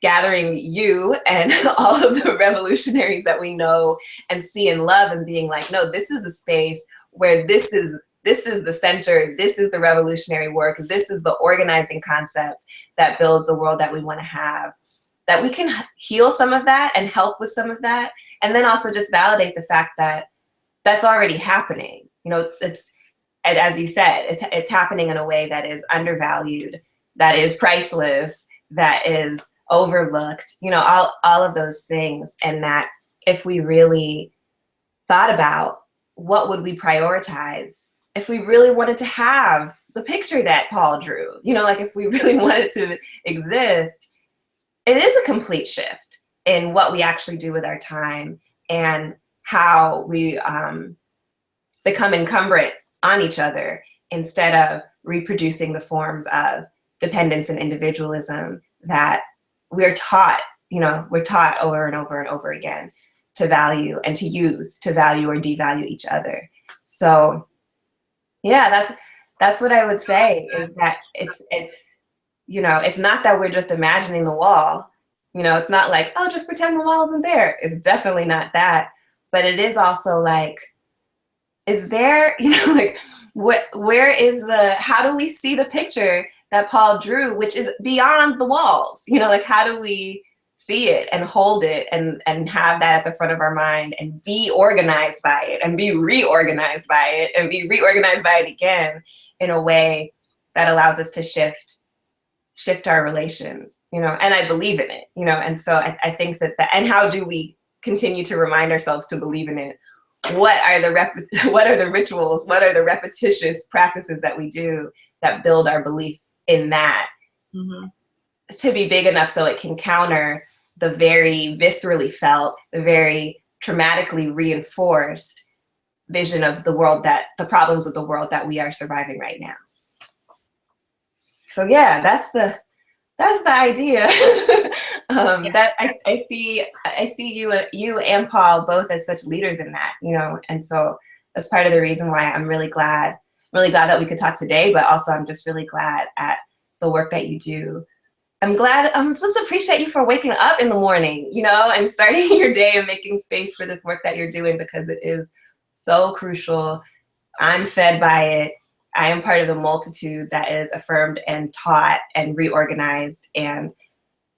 gathering you and all of the revolutionaries that we know and see and love, and being like, no, this is a space where this is the center, this is the revolutionary work, this is the organizing concept that builds the world that we want to have, that we can heal some of that and help with some of that. And then also just validate the fact that that's already happening. You know, it's, as you said, it's happening in a way that is undervalued, that is priceless, that is overlooked, you know, all of those things. And that if we really thought about what would we prioritize, if we really wanted to have the picture that Paul drew, you know, like, if we really wanted to exist, it is a complete shift in what we actually do with our time, and how we become incumbent on each other, instead of reproducing the forms of dependence and individualism that we're taught over and over and over again to value, and to use to value or devalue each other. So yeah, that's what I would say, is that it's you know, it's not that we're just imagining the wall. You know, it's not like, oh, just pretend the wall isn't there. It's definitely not that. But it is also like, is there, you know, like, where is how do we see the picture that Paul drew, which is beyond the walls? You know, like, how do we see it and hold it and have that at the front of our mind, and be organized by it, and be reorganized by it, and be reorganized by it again, in a way that allows us to shift our relations, you know? And I believe in it, you know? And so I think that and how do we continue to remind ourselves to believe in it? What are the rituals? What are the repetitious practices that we do that build our belief in that, to be big enough so it can counter the very viscerally felt, the very traumatically reinforced vision of the world, that the problems of the world that we are surviving right now? So yeah, that's That's the idea. Yeah. That I see you and Paul both as such leaders in that, you know, and so that's part of the reason why I'm really glad that we could talk today, but also I'm just really glad at the work that you do. I'm just appreciate you for waking up in the morning, you know, and starting your day and making space for this work that you're doing, because it is so crucial. I'm fed by it. I am part of the multitude that is affirmed and taught and reorganized and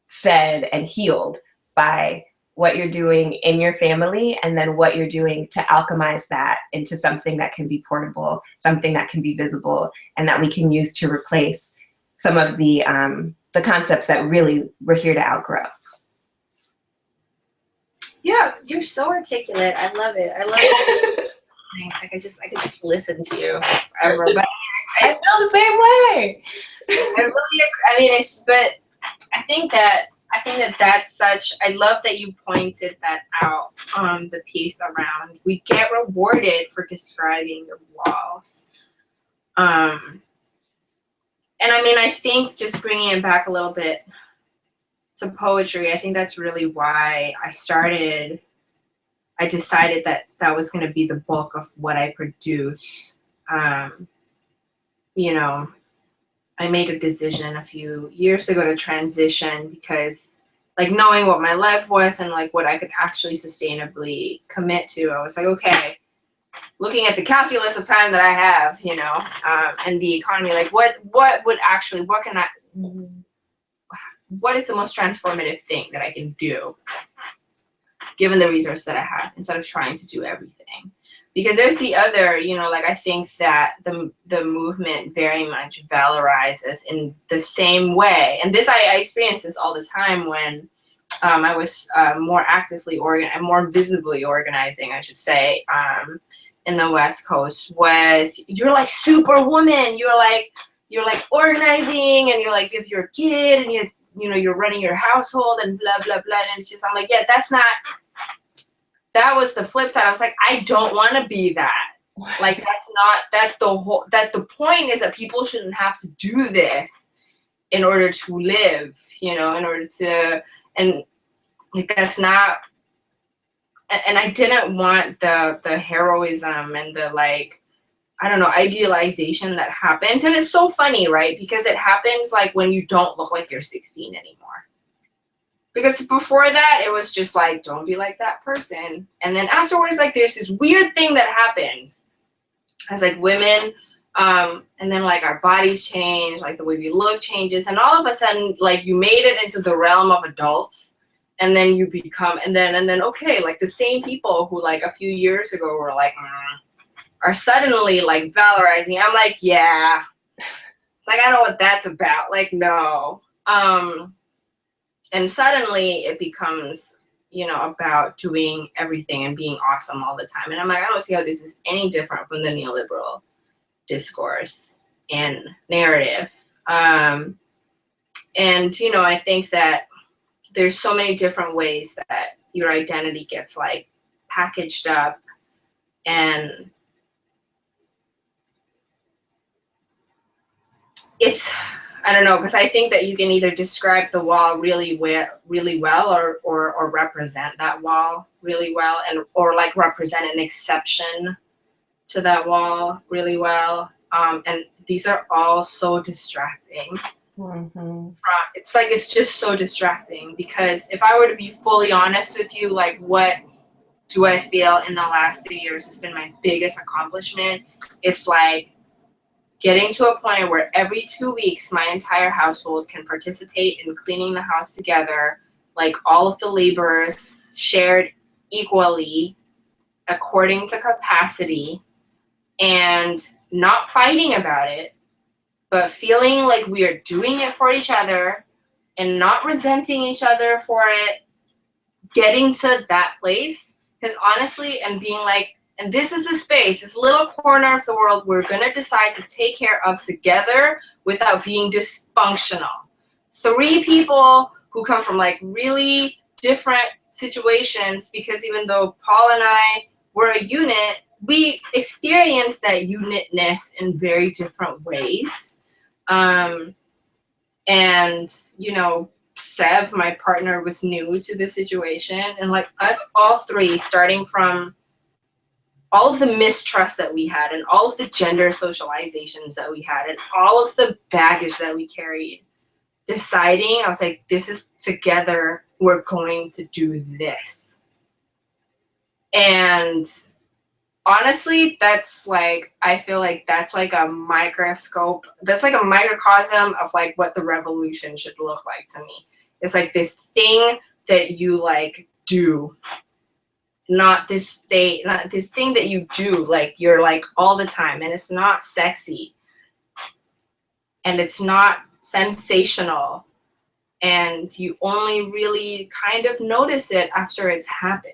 fed and healed by what you're doing in your family, and then what you're doing to alchemize that into something that can be portable, something that can be visible, and that we can use to replace some of the concepts that really we're here to outgrow. Yeah, you're so articulate. I love it. I love it. I could just listen to you forever. But I feel the same way. I really agree. I mean, but I think that that's such. I love that you pointed that out on the piece around we get rewarded for describing the walls. And I mean, I think just bringing it back a little bit to poetry, I think that's really why I decided that that was going to be the bulk of what I produce. You know, I made a decision a few years ago to transition because, like, knowing what my life was and like what I could actually sustainably commit to, I was like, okay, looking at the calculus of time that I have, you know, and the economy, like what is the most transformative thing that I can do given the resource that I have, instead of trying to do everything. Because there's the other, you know, like I think that the movement very much valorizes in the same way. And this, I experience this all the time when I was more actively more visibly organizing, I should say, in the West Coast, was you're like superwoman. You're like organizing, and you're like, if you're a kid and you're running your household and blah, blah, blah. And it's just, I'm like, yeah, that was the flip side. I was like, I don't want to be that. Like, the point is that people shouldn't have to do this in order to live, you know, and like, that's not, and I didn't want the heroism and the, like, I don't know, idealization that happens. And it's so funny, right? Because it happens like when you don't look like you're 16 anymore. Because before that, it was just like, don't be like that person. And then afterwards, like, there's this weird thing that happens as like women, and then like our bodies change, like the way we look changes, and all of a sudden, like, you made it into the realm of adults, and then you become, and then okay, like the same people who like a few years ago were like, are suddenly like valorizing. I'm like, yeah. It's like, I know what that's about. Like, no. And suddenly it becomes, you know, about doing everything and being awesome all the time. And I'm like, I don't see how this is any different from the neoliberal discourse and narrative. And, you know, I think that there's so many different ways that your identity gets like packaged up, and it's, I don't know, because I think that you can either describe the wall really well, or represent that wall really well, or like represent an exception to that wall really well. And these are all so distracting. Mm-hmm. It's just so distracting, because if I were to be fully honest with you, like, what do I feel in the last 3 years has been my biggest accomplishment? It's like getting to a point where every 2 weeks my entire household can participate in cleaning the house together, like all of the laborers shared equally according to capacity, and not fighting about it, but feeling like we are doing it for each other and not resenting each other for it, getting to that place. Because honestly, and being like, and this is a space, this little corner of the world we're going to decide to take care of together without being dysfunctional. 3 people who come from like really different situations, because even though Paul and I were a unit, we experienced that unitness in very different ways. And And, you know, Sev, my partner, was new to the situation. And like us all three, starting from all of the mistrust that we had and all of the gender socializations that we had and all of the baggage that we carried, deciding, I was like, this is together, we're going to do this. And honestly, that's like, I feel like that's like a microscope, that's like a microcosm of like what the revolution should look like to me. It's like this thing that you like do, not this state, not this thing that you do, like you're like all the time, and it's not sexy and it's not sensational, and you only really kind of notice it after it's happened.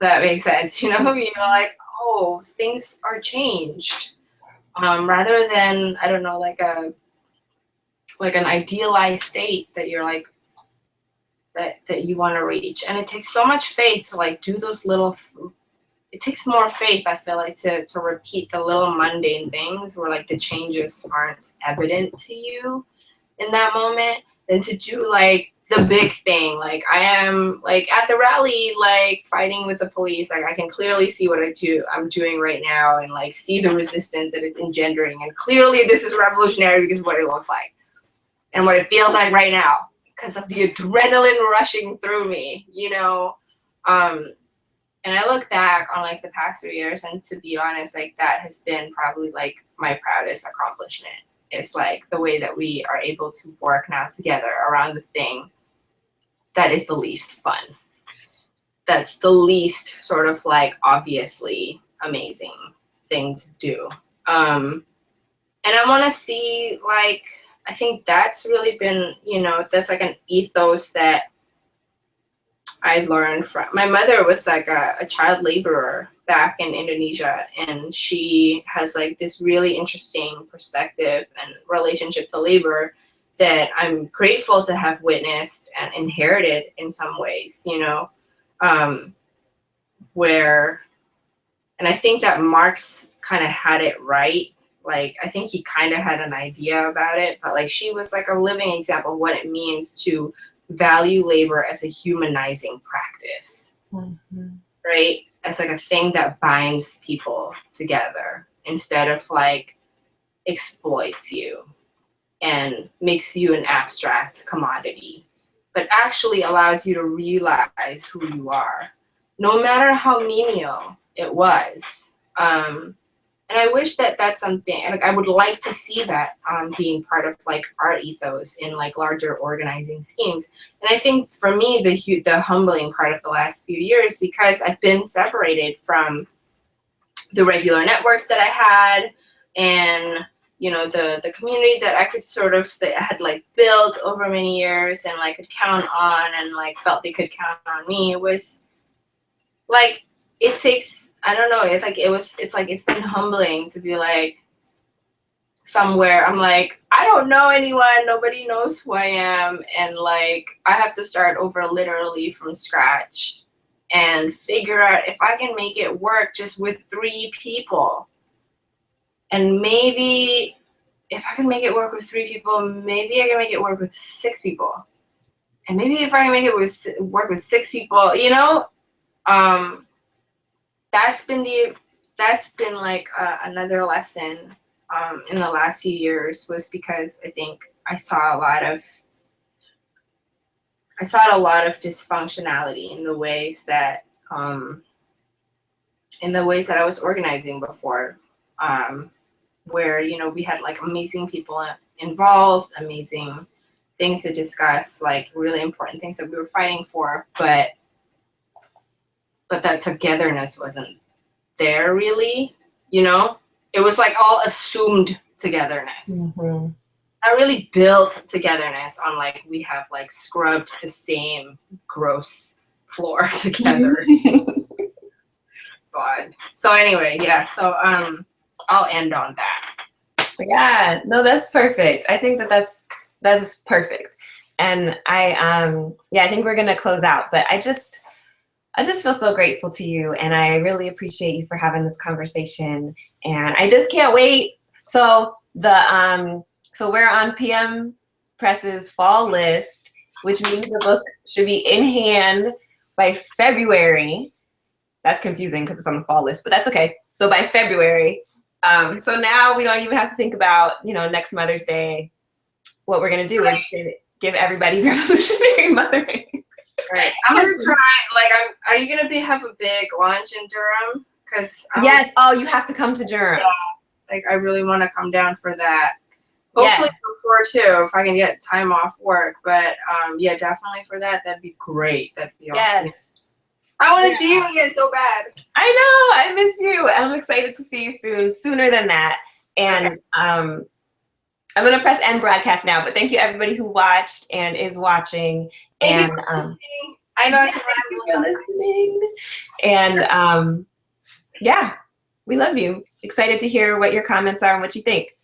That makes sense, you know? You're like, oh, things are changed, rather than, I don't know, like an idealized state that you're like, that you want to reach. And it takes so much faith to like do those little, it takes more faith, I feel like, to repeat the little mundane things where like the changes aren't evident to you in that moment, than to do like the big thing. Like I am like at the rally, like fighting with the police, like I can clearly see what I'm doing right now, and like see the resistance that it's engendering, and clearly this is revolutionary because of what it looks like and what it feels like right now, because of the adrenaline rushing through me, you know? And I look back on like the past 3 years, and to be honest, like that has been probably like my proudest accomplishment. It's like the way that we are able to work now together around the thing that is the least fun. That's the least sort of like obviously amazing thing to do. And I want to see, like, I think that's really been, you know, that's like an ethos that I learned from my mother. Was like a child laborer back in Indonesia, and she has like this really interesting perspective and relationship to labor that I'm grateful to have witnessed and inherited in some ways, you know, where, and I think that Marx kind of had it right. Like, I think he kind of had an idea about it, but like she was like a living example of what it means to value labor as a humanizing practice, right? As like a thing that binds people together instead of like exploits you and makes you an abstract commodity, but actually allows you to realize who you are, no matter how menial it was. And I wish that that's something, like I would like to see that being part of like our ethos in like larger organizing schemes. And I think for me, the humbling part of the last few years, because I've been separated from the regular networks that I had, and you know, the community that I could sort of, that I had like built over many years and like could count on, and like felt they could count on me. It was like, it takes, I don't know, it's like it's been humbling to be like somewhere I'm like, I don't know anyone, nobody knows who I am, and like I have to start over literally from scratch and figure out if I can make it work just with 3 people. And maybe if I can make it work with 3 people, maybe I can make it work with 6 people. And maybe if I can make it work with 6 people, you know, that's been like another lesson in the last few years, was because I think I saw a lot of dysfunctionality in the ways that I was organizing before, where, you know, we had like amazing people involved, amazing things to discuss, like really important things that we were fighting for, but that togetherness wasn't there really, you know? It was like all assumed togetherness. Mm-hmm. Not really built togetherness on like, we have like scrubbed the same gross floor together. God. So anyway, yeah, so I'll end on that. Yeah, no, that's perfect. I think that is perfect. And I think we're gonna close out, but I just feel so grateful to you, and I really appreciate you for having this conversation, and I just can't wait. So the So we're on PM Press's fall list, which means the book should be in hand by February. That's confusing because it's on the fall list, but that's okay. So by February. So now we don't even have to think about, next Mother's Day, what we're going to do. We're just going to give everybody revolutionary mothering. Right. I'm going to try, are you going to have a big launch in Durham? Yes. Oh, you have to come to Durham. Yeah, I really want to come down for that. Hopefully before too, if I can get time off work. But yeah, definitely for that. That'd be great. That'd be awesome. Yes. I want to see you again so bad. I know. I miss you. I'm excited to see you soon. Sooner than that. And okay. I'm going to press end broadcast now. But thank you everybody who watched and is watching. Thank you for listening. I know you're listening. And yeah, we love you. Excited to hear what your comments are and what you think.